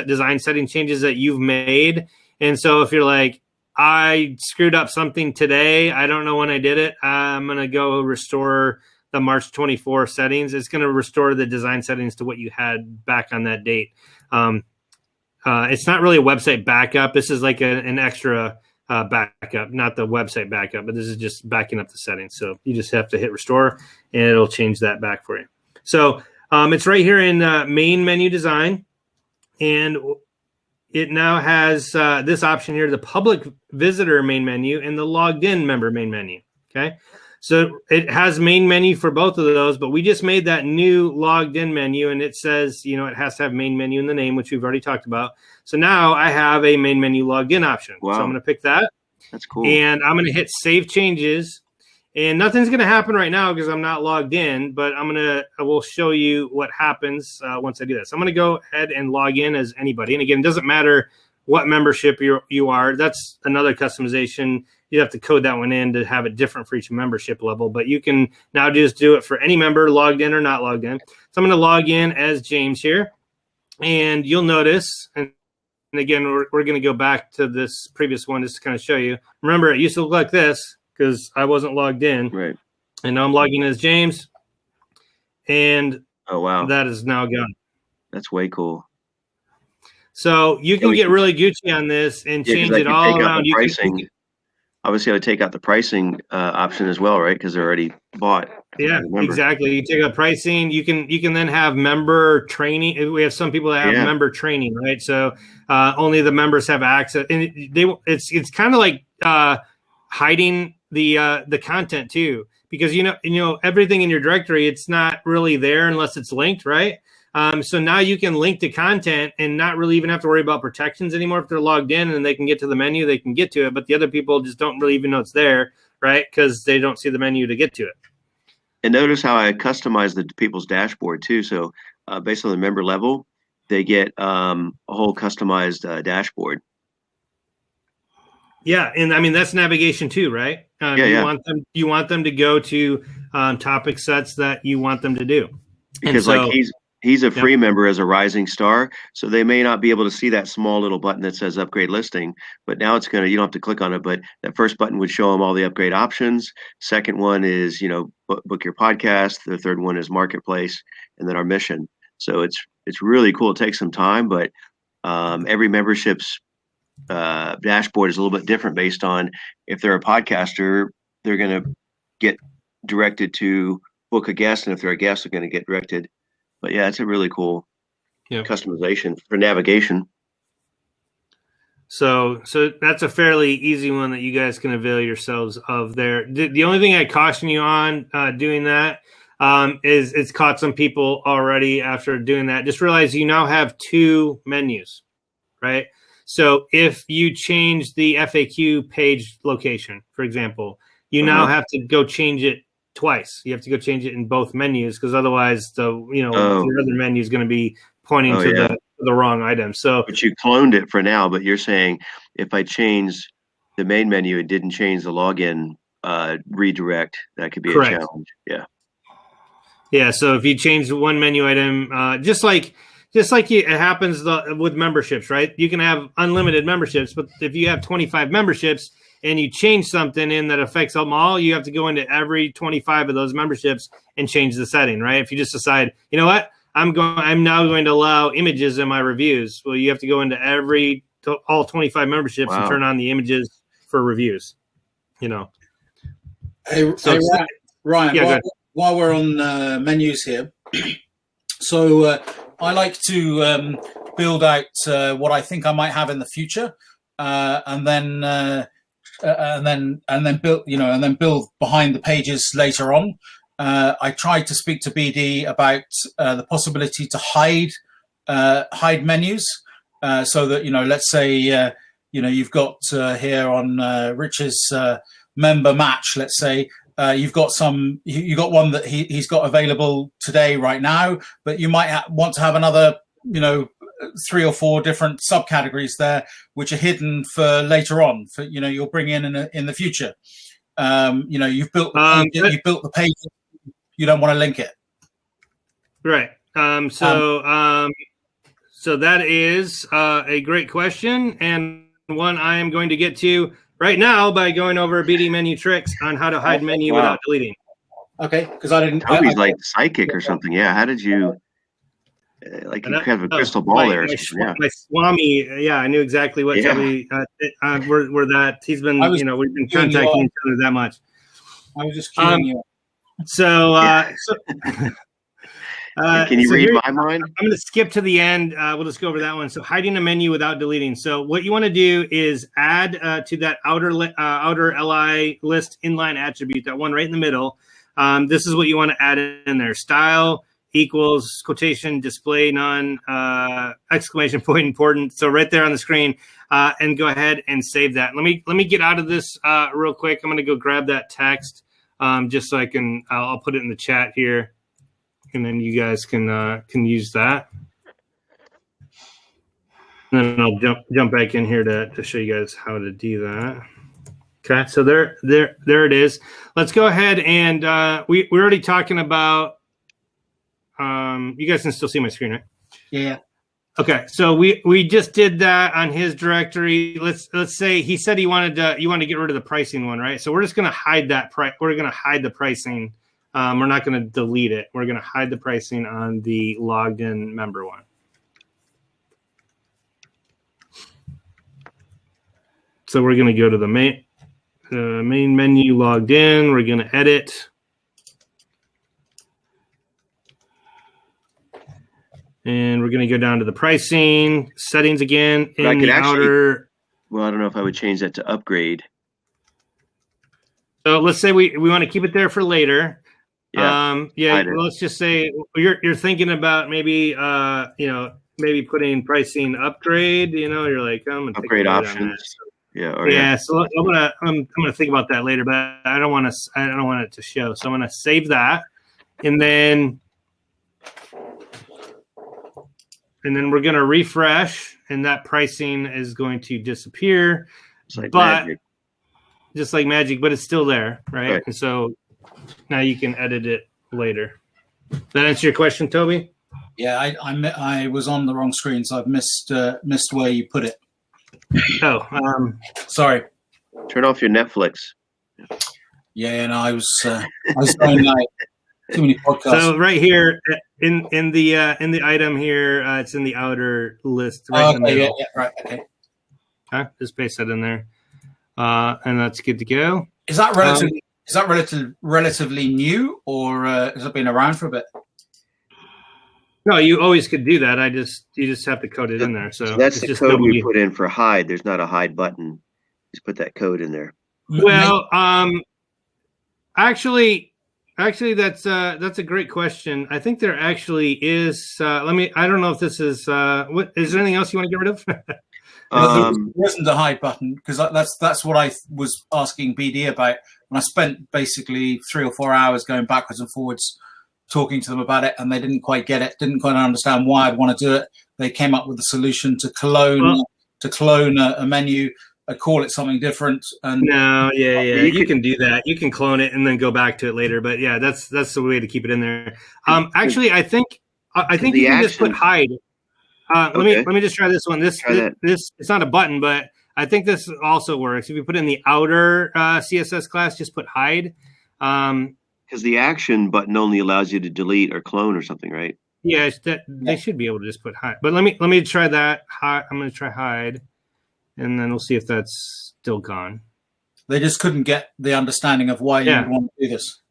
design setting changes that you've made. And so if you're like, I screwed up something today, I don't know when I did it, I'm going to go restore the March 24 settings. It's going to restore the design settings to what you had back on that date. It's not really a website backup. This is like an extra backup, not the website backup, but this is just backing up the settings. So you just have to hit restore, and it'll change that back for you. So it's right here in main menu design, and it now has this option here, the public visitor main menu and the logged in member main menu. Okay. So it has main menu for both of those, but we just made that new logged in menu, and it says, it has to have main menu in the name, which we've already talked about. So now I have a main menu logged in option. Wow. So I'm going to pick that. That's cool. And I'm going to hit save changes, and nothing's going to happen right now because I'm not logged in, but I will show you what happens once I do that. So I'm going to go ahead and log in as anybody. And again, it doesn't matter what membership you are. That's another customization. You have to code that one in to have it different for each membership level, but you can now just do it for any member, logged in or not logged in. So I'm going to log in as James here, and you'll notice, and again, we're going to go back to this previous one just to kind of show you. Remember, it used to look like this because I wasn't logged in. Right. And now I'm logging in as James, and oh wow, that is now gone. That's way cool. So you can get really Gucci on this and change it all around. Obviously, I would take out the pricing option as well, right? Because they're already bought. Yeah, exactly. You take out pricing. You can then have member training. We have some people that have member training, right? So only the members have access, and it's kind of like hiding the content too, because everything in your directory, it's not really there unless it's linked, right? So now you can link to content and not really even have to worry about protections anymore. If they're logged in and they can get to the menu, they can get to it. But the other people just don't really even know it's there, right? Because they don't see the menu to get to it. And notice how I customized the people's dashboard too. So based on the member level, they get a whole customized dashboard. Yeah, and I mean that's navigation too, right? You want them to go to topic sets that you want them to do. Because he's a free member as a rising star, so they may not be able to see that small little button that says upgrade listing, but now you don't have to click on it, but that first button would show them all the upgrade options. Second one is, book your podcast. The third one is marketplace, and then our mission. So it's really cool. It takes some time, but every membership's dashboard is a little bit different based on if they're a podcaster, they're going to get directed to book a guest, and if they're a guest, they're going to get directed. But yeah, it's a really cool customization for navigation. So that's a fairly easy one that you guys can avail yourselves of there. The only thing I caution you on doing that is it's caught some people already after doing that. Just realize you now have 2 menus, right? So if you change the FAQ page location, for example, you now have to go change it twice. You have to go change it in both menus because otherwise the other menu is going to be pointing to the wrong item. So, but you cloned it for now. But you're saying if I change the main menu and didn't change the login redirect, that could be a challenge. Yeah. Yeah. So if you change one menu item, just like it happens with memberships, right? You can have unlimited memberships, but if you have 25 memberships and you change something in that affects them all, you have to go into every 25 of those memberships and change the setting, right? If you just decide, you know what, I'm now going to allow images in my reviews. Well, you have to go into all 25 memberships and turn on the images for reviews, Hey, Ryan, while we're on menus here, so I like to build out what I think I might have in the future, and then build behind the pages later on. I tried to speak to BD about the possibility to hide menus, so that let's say you've got here on Rich's member match. Let's say you've got one that he's got available today right now, but you might want to have another 3 or 4 different subcategories there, which are hidden for later on. For you'll bring in the future. You've built the page. You don't want to link it, right? So that is a great question, and one I am going to get to right now by going over BD menu tricks on how to hide menu without deleting. Okay, because I didn't. Toby's like psychic or something. Yeah, how did you? Like you have a crystal ball there. My Swami, I knew exactly what Toby. We're that he's been. We've been contacting each other that much. I was just kidding you. Can you read my mind? I'm going to skip to the end. We'll just go over that one. So hiding a menu without deleting. So what you want to do is add to that outer LI list inline attribute, that one right in the middle. This is what you want to add in there. Style equals quotation display none exclamation point important. So right there on the screen, and go ahead and save that. Let me get out of this real quick. I'm going to go grab that text just so I'll put it in the chat here. And then you guys can use that. And then I'll jump back in here to show you guys how to do that. Okay, so there it is. Let's go ahead and we're already talking about. You guys can still see my screen, right? Yeah. Okay, so we just did that on his directory. Let's say he said you wanted to get rid of the pricing one, right? So we're just going to hide that price. We're going to hide the pricing. We're not going to delete it. We're going to hide the pricing on the logged in member one. So we're going to go to the main menu, logged in. We're going to edit. And we're going to go down to the pricing settings again in the outer. Well, I don't know if I would change that to upgrade. So let's say we want to keep it there for later. Let's just say you're thinking about maybe maybe putting pricing upgrade. You're like, I'm gonna upgrade options. So I'm gonna think about that later, but I don't want it to show. So I'm gonna save that, and then we're gonna refresh, and that pricing is going to disappear. It's like but magic. just like magic, but it's still there, right? Right. And so now you can edit it later. Does that answer your question, Toby? Yeah, I was on the wrong screen, so I've missed where you put it. Oh, Sorry. Turn off your Netflix. Yeah, and I was doing like too many podcasts. so right here in the item here, it's in the outer list. Right in the middle. Yeah, right. Okay. Okay, just paste that in there, and that's good to go. Is that relatively new, or has it been around for a bit? No, you always could do that. You just have to code it in there. So that's it's the just code we put in for hide. There's not a hide button. Just put that code in there. Well, actually, that's a great question. I think there actually is. I don't know if this is. What is there anything else you want to get rid of? There isn't a hide button, because that's what I was asking BD about, and I spent basically 3 or 4 hours going backwards and forwards talking to them about it, and they didn't quite get it, didn't quite understand why I'd want to do it. They came up with a solution to clone a menu, call it something different. And no, you can do that. You can clone it and then go back to it later. But yeah, that's the way to keep it in there. Actually, I think you can just put hide. Let me just try this one. This it's not a button, but I think this also works. If you put in the outer CSS class, just put hide. Because the action button only allows you to delete or clone or something, right? Yeah, they should be able to just put hide. But let me try that. I'm going to try hide, and then we'll see if that's still gone. They just couldn't get the understanding of why you would want to do this.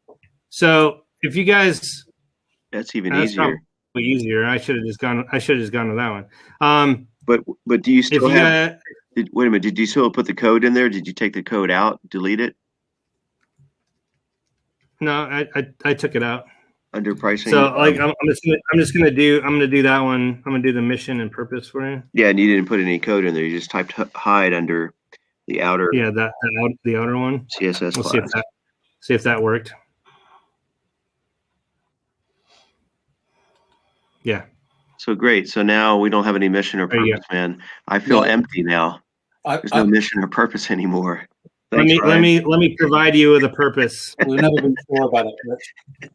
So if you guys, that's even easier. Easier. I should have just gone with that one. But do you still have? Wait a minute. Did you still put the code in there? Did you take the code out, delete it? No, I took it out. Under pricing. So like I'm gonna do that one. I'm gonna do the mission and purpose for you. Yeah, and you didn't put any code in there. You just typed hide under the outer. Yeah, the outer one. CSS. We'll see if that worked. Yeah. So great. So now we don't have any mission or purpose, man. I feel empty now. There's no mission or purpose anymore. Thanks, let me provide you with a purpose. We've never been sure about it.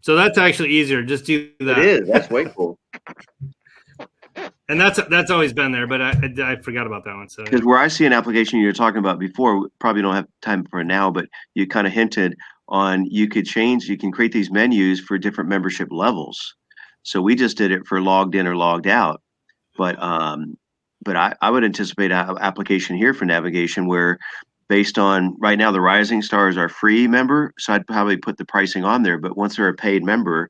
So that's actually easier. Just do that. It is. That's way cool. And that's always been there, but I forgot about that one. So because where I see an application you were talking about before, we probably don't have time for it now, but you kind of hinted on you can create these menus for different membership levels. So we just did it for logged in or logged out, but I would anticipate an application here for navigation where, based on right now, the Rising Stars are free member, so I'd probably put the pricing on there. But once they're a paid member,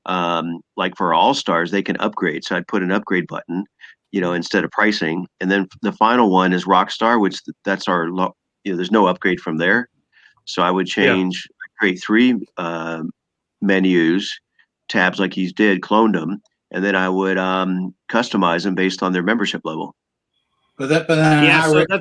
like for All Stars, they can upgrade. So I'd put an upgrade button, instead of pricing. And then the final one is Rockstar, which that's our, there's no upgrade from there. So I would create 3 menus, tabs like you did, cloned them, and then I would customize them based on their membership level. So that's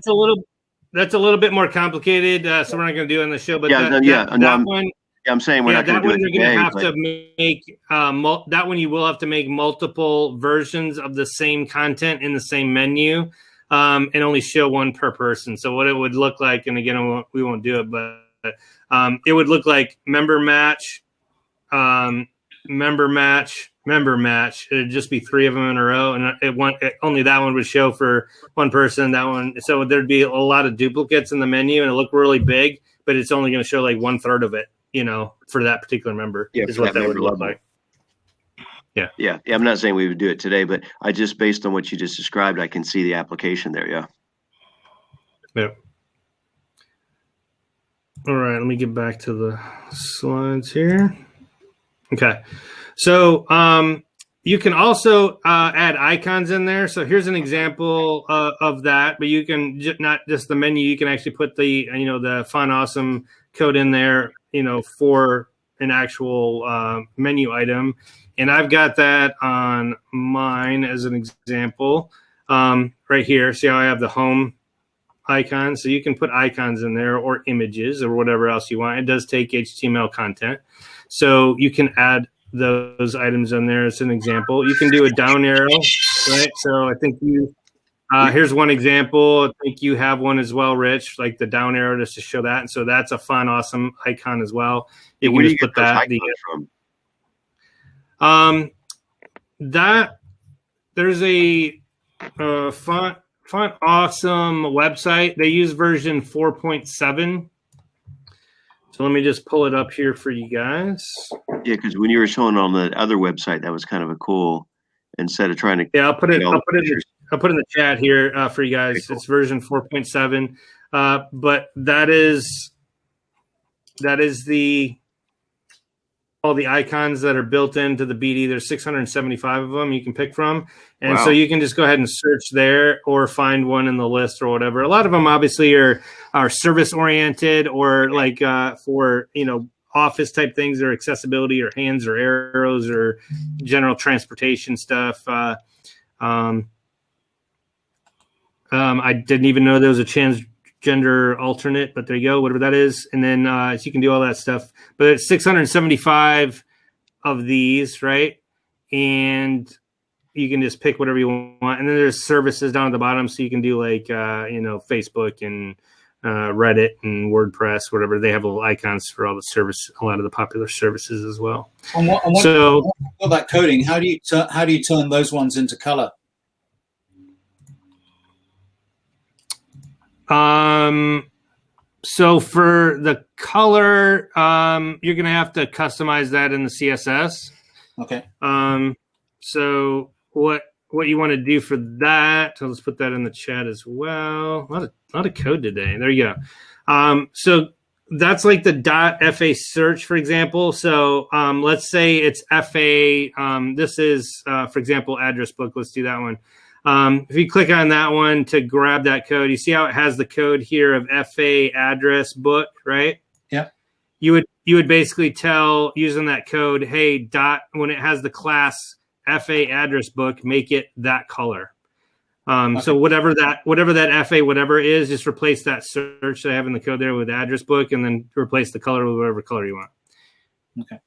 a little bit more complicated. So we're not going to do it on the show. But I'm saying we're not going to do it today. You're going to have to make that one. You will have to make multiple versions of the same content in the same menu, and only show one per person. So what it would look like, and again, we won't do it, but it would look like member match. Member match. It'd just be 3 of them in a row, and only that one would show for one person. That one, so there'd be a lot of duplicates in the menu, and it looked really big, but it's only going to show like 1/3 of it, for that particular member. Yeah, is what that would look like. Yeah. I'm not saying we would do it today, but I just, based on what you just described, I can see the application there. Yeah. All right, let me get back to the slides here. Okay, so you can also add icons in there. So here's an example of that, but you can not just the menu. You can actually put the the Fun Awesome code in there, for an actual menu item. And I've got that on mine as an example right here. See how I have the home icon? So you can put icons in there or images or whatever else you want. It does take HTML content. So you can add those items in there as an example. You can do a down arrow, right? So I think Here's one example. I think you have one as well, Rich, like the down arrow just to show that. And so that's a fun, awesome icon as well. You can just put that. From? That there's a font awesome website. They use version 4.7. So let me just pull it up here for you guys. Yeah, because when you were showing on the other website, that was kind of a cool. Instead of trying to, I'll put it in the chat here for you guys. Cool. It's version 4.7, but that is all the icons that are built into the BD. There's 675 of them you can pick from, and so you can just go ahead and search there or find one in the list or whatever. A lot of them obviously are service oriented or like for office type things or accessibility or hands or arrows or general transportation stuff. I didn't even know there was a transgender alternate, but there you go, whatever that is. And then so you can do all that stuff, but it's 675 of these, right? And you can just pick whatever you want. And then there's services down at the bottom. So you can do like, Facebook and Reddit and WordPress, whatever. They have little icons for all the service, a lot of the popular services as well. So that coding, how do you turn those ones into color? So for the color, you're going to have to customize that in the CSS. Okay. So what you want to do for that, so let's put that in the chat as well. A lot of code today. There you go. So that's like the .fa search, for example. So let's say it's FA. This is, for example, address book. Let's do that one. If you click on that one to grab that code, you see how it has the code here of FA address book, right? Yeah. You would basically tell using that code, hey, when it has the class FA address book, make it that color. Okay. So whatever that FA whatever is, just replace that search that I have in the code there with address book, and then replace the color with whatever color you want. Okay.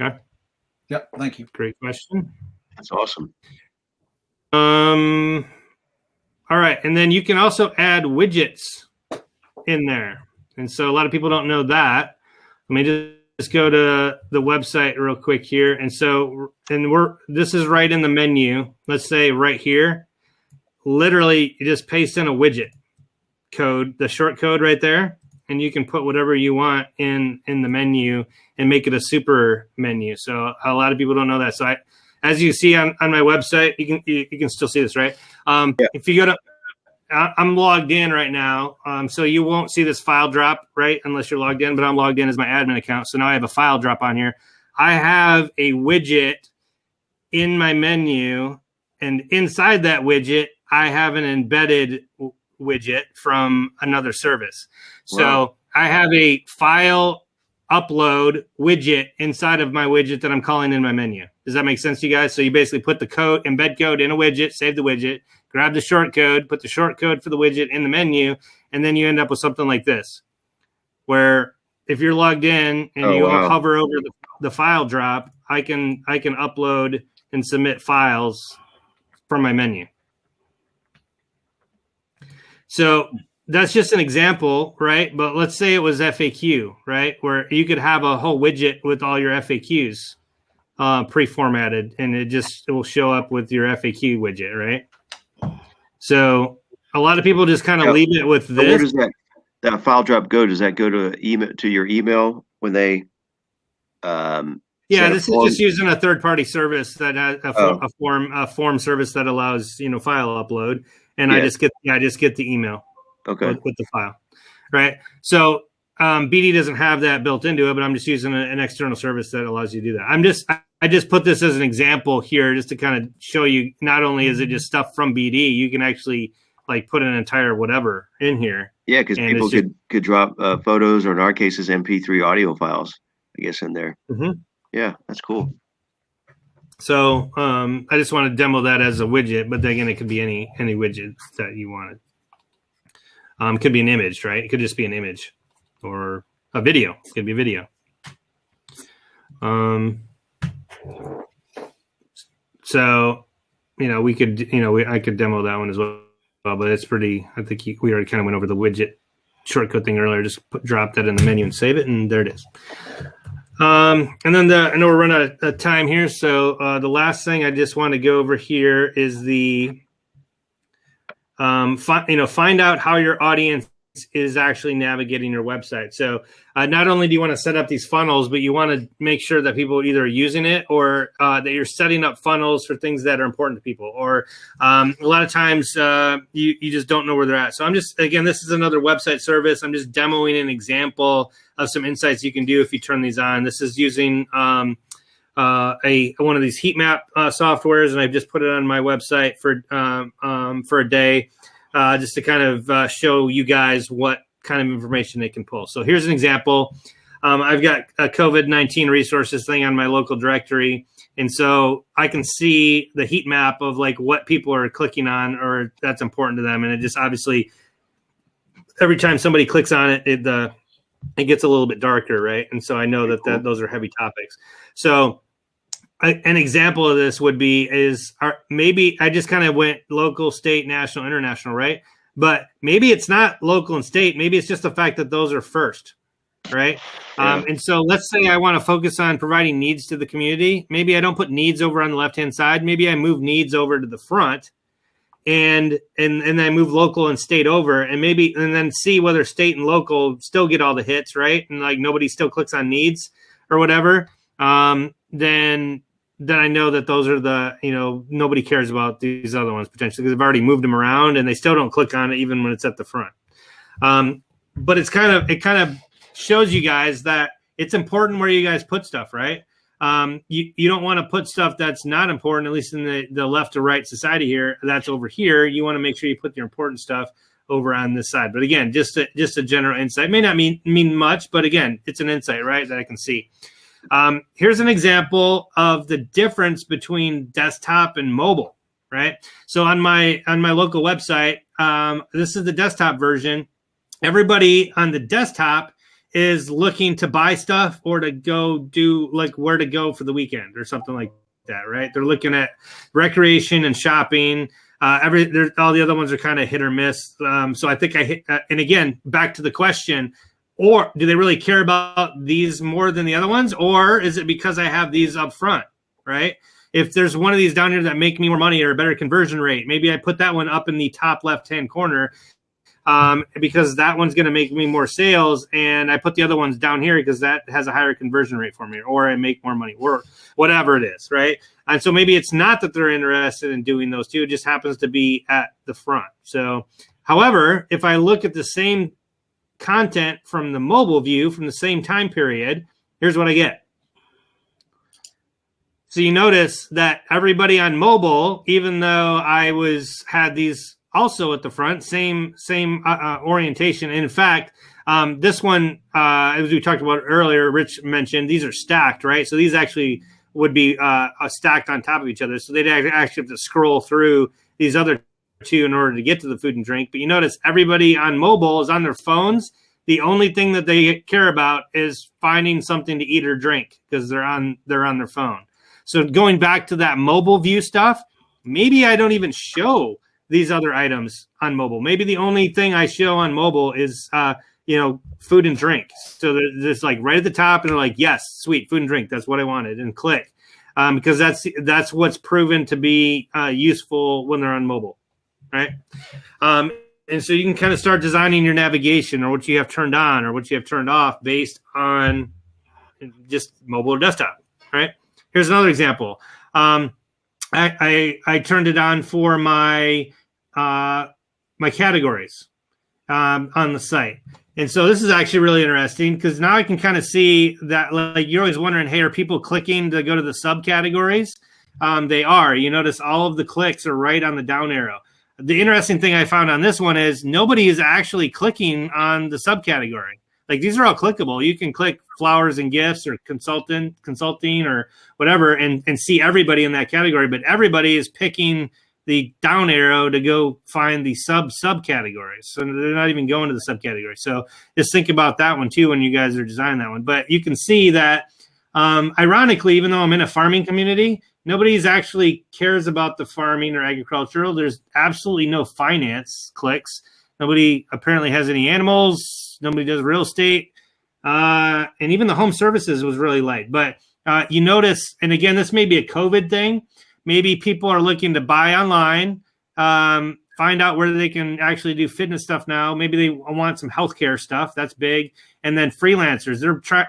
Okay. Yep. Thank you. Great question. That's awesome. All right, and then you can also add widgets in there, and so a lot of people don't know that. Let me just go to the website real quick here, and this is right in the menu. Let's say right here, literally, you just paste in a widget code, the short code right there, and you can put whatever you want in the menu and make it a super menu. So a lot of people don't know that. So as you see on my website, you can still see this, right? If you go to, I'm logged in right now, so you won't see this file drop, right, unless you're logged in, but I'm logged in as my admin account. So now I have a file drop on here. I have a widget in my menu, and inside that widget, I have an embedded widget from another service. Wow. So I have a file upload widget inside of my widget that I'm calling in my menu. Does that make sense to you guys? So you basically put the code, embed code in a widget, save the widget, grab the short code, put the short code for the widget in the menu, and then you end up with something like this, where if you're logged in and hover over the file drop, I can upload and submit files from my menu. So that's just an example, right? But let's say it was FAQ, right? Where you could have a whole widget with all your FAQs pre-formatted, and it will show up with your FAQ widget, right? So a lot of people just kind of leave it with this. Where does that file drop go? Does that go to your email when they? This is just using a third-party service that has a form service that allows file upload, and I just get the email. Okay. With the file, right? So BD doesn't have that built into it, but I'm just using an external service that allows you to do that. I just put this as an example here just to kind of show you, not only is it just stuff from BD, you can actually like put an entire whatever in here. Yeah, because people could drop photos, or in our cases, MP3 audio files, I guess, in there. Mm-hmm. Yeah, that's cool. So I just want to demo that as a widget, but then again, it could be any widget that you wanted. It could be an image, right? It could just be an image, or a video. It could be a video. So we could, I could demo that one as well, but it's pretty, I think we already kind of went over the widget shortcut thing earlier. Just drop that in the menu and save it, and there it is. And then I know we're running out of time here, so the last thing I just want to go over here is the find out how your audience is actually navigating your website. So not only do you want to set up these funnels, but you want to make sure that people either are using it or that you're setting up funnels for things that are important to people. Or a lot of times you just don't know where they're at. So again, this is another website service. I'm just demoing an example of some insights you can do if you turn these on. This is using one of these heat map softwares, and I've just put it on my website for a day. Just to kind of show you guys what kind of information they can pull. So here's an example. I've got a COVID-19 resources thing on my local directory. And so I can see the heat map of like what people are clicking on or that's important to them. And it just obviously, every time somebody clicks on it, it gets a little bit darker, right? And so I know that those are heavy topics. So an example of this would be maybe I just kind of went local, state, national, international, right? But maybe it's not local and state. Maybe it's just the fact that those are first, right? Yeah. And so let's say I want to focus on providing needs to the community. Maybe I don't put needs over on the left-hand side. Maybe I move needs over to the front and I move local and state over and then see whether state and local still get all the hits, right? And like nobody still clicks on needs or whatever. Then I know that those are nobody cares about these other ones potentially because I've already moved them around and they still don't click on it even when it's at the front. But it kind of shows you guys that it's important where you guys put stuff, right? You don't want to put stuff that's not important, at least in the left to right society here. That's over here. You want to make sure you put your important stuff over on this side. But again, just a general insight. It may not mean much, but again, it's an insight, right, that I can see. Here's an example of the difference between desktop and mobile, right? So on my local website, this is the desktop version. Everybody on the desktop is looking to buy stuff or to go do like where to go for the weekend or something like that, right? They're looking at recreation and shopping. All the other ones are kind of hit or miss. So I think I hit, and again, back to the question, or do they really care about these more than the other ones? Or is it because I have these up front, right? If there's one of these down here that make me more money or a better conversion rate, maybe I put that one up in the top left-hand corner because that one's going to make me more sales. And I put the other ones down here because that has a higher conversion rate for me or I make more money or whatever it is, right? And so maybe it's not that they're interested in doing those two. It just happens to be at the front. So, however, if I look at the same content from the mobile view from the same time period, here's what I get. So you notice that everybody on mobile, even though I had these also at the front, same orientation. In fact, this one, as we talked about earlier, Rich mentioned, these are stacked, right? So these actually would be stacked on top of each other. So they'd actually have to scroll through these other two in order to get to the food and drink. But you notice everybody on mobile is on their phones. The only thing that they care about is finding something to eat or drink because they're on their phone. So going back to that mobile view stuff, maybe I don't even show these other items on mobile. Maybe the only thing I show on mobile is food and drink. So there's like right at the top and they're like, yes, sweet, food and drink. That's what I wanted, and click because that's what's proven to be useful when they're on mobile. Right. And so you can kind of start designing your navigation or what you have turned on or what you have turned off based on just mobile or desktop. Right. Here's another example. I turned it on for my categories on the site. And so this is actually really interesting because now I can kind of see that, like, you're always wondering, hey, are people clicking to go to the subcategories? They are. You notice all of the clicks are right on the down arrow. The interesting thing I found on this one is nobody is actually clicking on the subcategory. Like, these are all clickable. You can click flowers and gifts or consulting or whatever and see everybody in that category, but everybody is picking the down arrow to go find the subcategories. So they're not even going to the subcategory. So just think about that one too when you guys are designing that one. But you can see that Ironically, even though I'm in a farming community, nobody's actually cares about the farming or agricultural. There's absolutely no finance clicks. Nobody apparently has any animals. Nobody does real estate. And even the home services was really light. But you notice, and again, this may be a COVID thing. Maybe people are looking to buy online, find out where they can actually do fitness stuff now. Maybe they want some healthcare stuff. That's big. And then freelancers,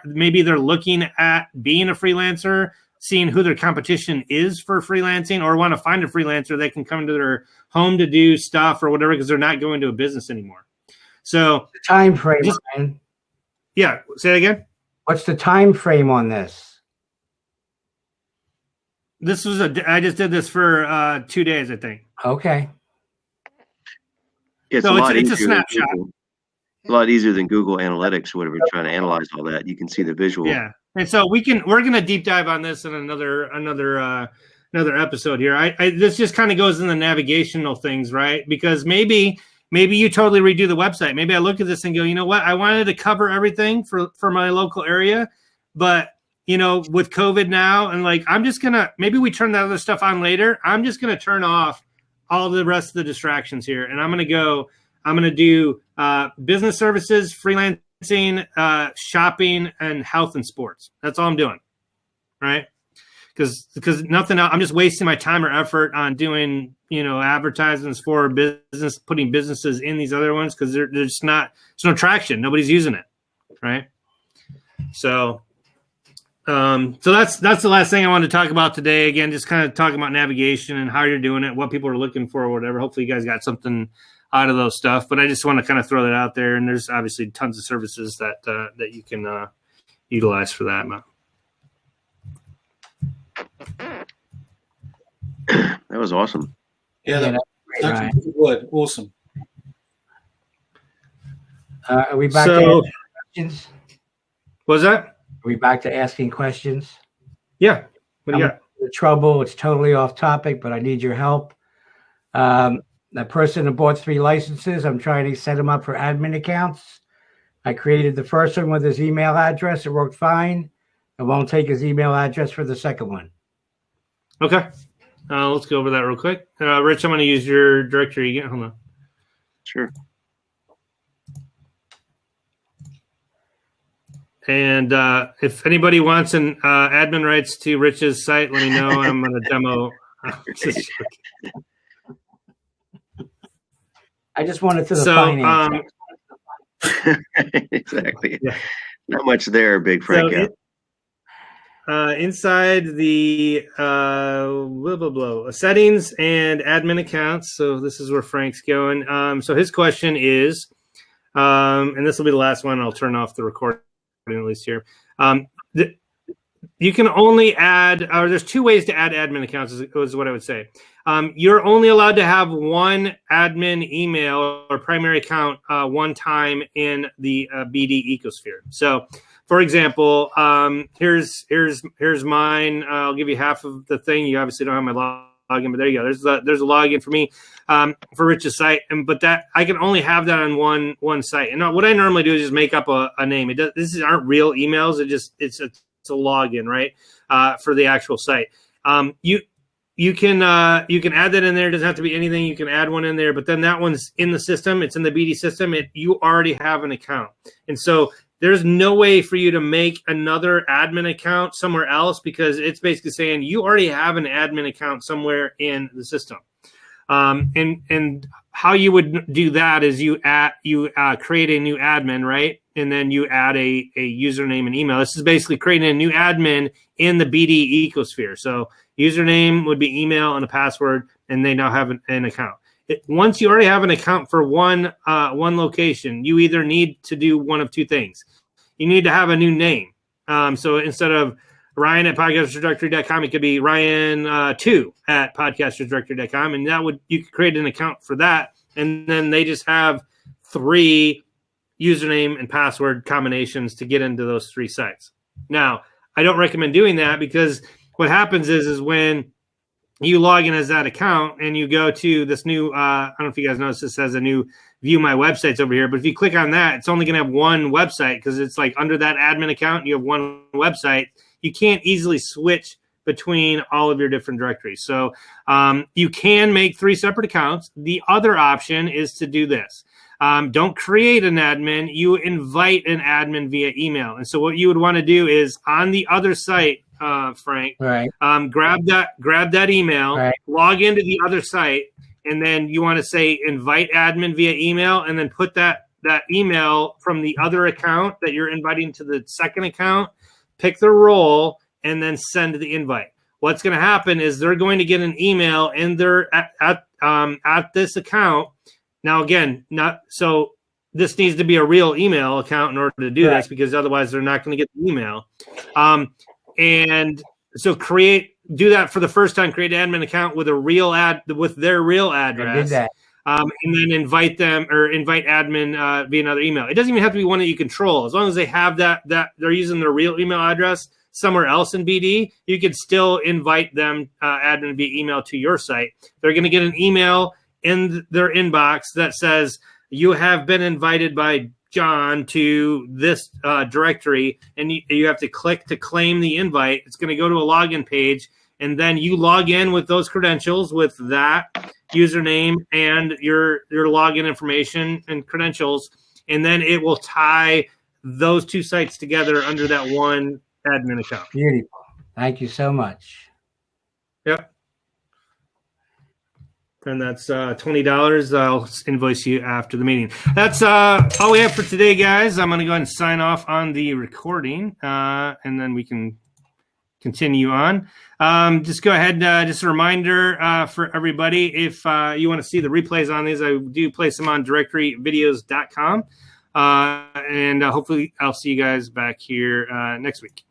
maybe they're looking at being a freelancer, seeing who their competition is for freelancing, or want to find a freelancer that can come to their home to do stuff or whatever, because they're not going to a business anymore. So the time frame, Ryan. Yeah, say it again. What's the time frame on this? I just did this for 2 days, I think. Okay. It's so a lot it's a easier snapshot. A lot easier than Google Analytics or whatever, trying to analyze all that. You can see the visual. Yeah, and so we're going to deep dive on this in another episode here. This just kind of goes in the navigational things, right? Because maybe you totally redo the website. Maybe I look at this and go, you know what? I wanted to cover everything for my local area, but with COVID now, and I'm just gonna, maybe we turn that other stuff on later. I'm just gonna turn off all the rest of the distractions here, and I'm gonna do business services, freelancing, shopping, and health and sports. That's all I'm doing, right? Because nothing else. I'm just wasting my time or effort on doing advertisements for business, putting businesses in these other ones, because there's just not, there's no traction. Nobody's using it, right? So that's the last thing I wanted to talk about today. Again, just kind of talking about navigation and how you're doing it, what people are looking for, or whatever. Hopefully you guys got something out of those stuff, but I just want to kind of throw that out there. And there's obviously tons of services that you can utilize for that. That was awesome. Yeah, that's great, that's a good word. Awesome. Are we back to asking questions? What was that? Are we back to asking questions? Yeah. What do you got? The trouble, it's totally off topic, but I need your help. The person who bought 3 licenses, I'm trying to set them up for admin accounts. I created the first one with his email address. It worked fine. I won't take his email address for the second one. Okay. Let's go over that real quick. Rich, I'm going to use your directory again. Hold on. Sure. And if anybody wants an admin rights to Rich's site, let me know. I'm going to demo. I just wanted to the finance. Exactly. Yeah. Not much there, Big Frank. Inside the settings and admin accounts. So this is where Frank's going. So his question is, and this will be the last one. I'll turn off the recording at least here. You can only add, or there's 2 ways to add admin accounts is what I would say. You're only allowed to have one admin email or primary account one time in the BD ecosphere. So, for example, here's mine. I'll give you half of the thing. You obviously don't have my login, but there you go. There's a login for me for Rich's site, but that I can only have that on one site. And what I normally do is just make up a name. These aren't real emails. It's a login, right, for the actual site. You can add that in there. It doesn't have to be anything. You can add one in there, but then that one's in the system. It's in the BD system. You already have an account, and so there's no way for you to make another admin account somewhere else, because it's basically saying you already have an admin account somewhere in the system. And how you would do that is you create a new admin, right? And then you add a username and email. This is basically creating a new admin in the BD ecosphere. So username would be email and a password, and they now have an account. Once you already have an account for one location, you either need to do one of 2 things. You need to have a new name. So instead of Ryan at podcastersdirectory.com, it could be Ryan2 at podcastersdirectory.com, and you could create an account for that, and then they just have 3 username and password combinations to get into those 3 sites. Now, I don't recommend doing that, because what happens is when you log in as that account and you go to this new, I don't know if you guys noticed, this has a new view my websites over here, but if you click on that, it's only going to have one website, because it's like under that admin account, you have one website. you can't easily switch between all of your different directories. So you can make 3 separate accounts. The other option is to do this. Don't create an admin. You invite an admin via email. And so what you would want to do is on the other site, Frank, Right. grab that email, Right. log into the other site, and then you want to say invite admin via email, and then put that email from the other account that you're inviting to the second account, pick the role, and then send the invite. What's going to happen is they're going to get an email in their at this account. Now, again, this needs to be a real email account in order to do this, because otherwise they're not going to get the email. And so do that for the first time. Create an admin account with their real address. I did that. And then invite admin via another email. It doesn't even have to be one that you control. As long as they have that they're using their real email address somewhere else in BD, you can still invite them admin via email to your site. They're going to get an email in their inbox that says you have been invited by John to this directory, and you have to click to claim the invite. It's going to go to a login page, and then you log in with those credentials, with that username and your login information and credentials, and then it will tie those 2 sites together under that one admin account. Beautiful. Thank you so much. Yep. And that's $20. I'll invoice you after the meeting. That's all we have for today, guys. I'm going to go ahead and sign off on the recording, and then we can continue on. Just go ahead. Just a reminder for everybody, if you want to see the replays on these, I do place them on directoryvideos.com. And hopefully I'll see you guys back here next week.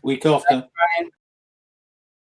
Week after. Thanks, Brian.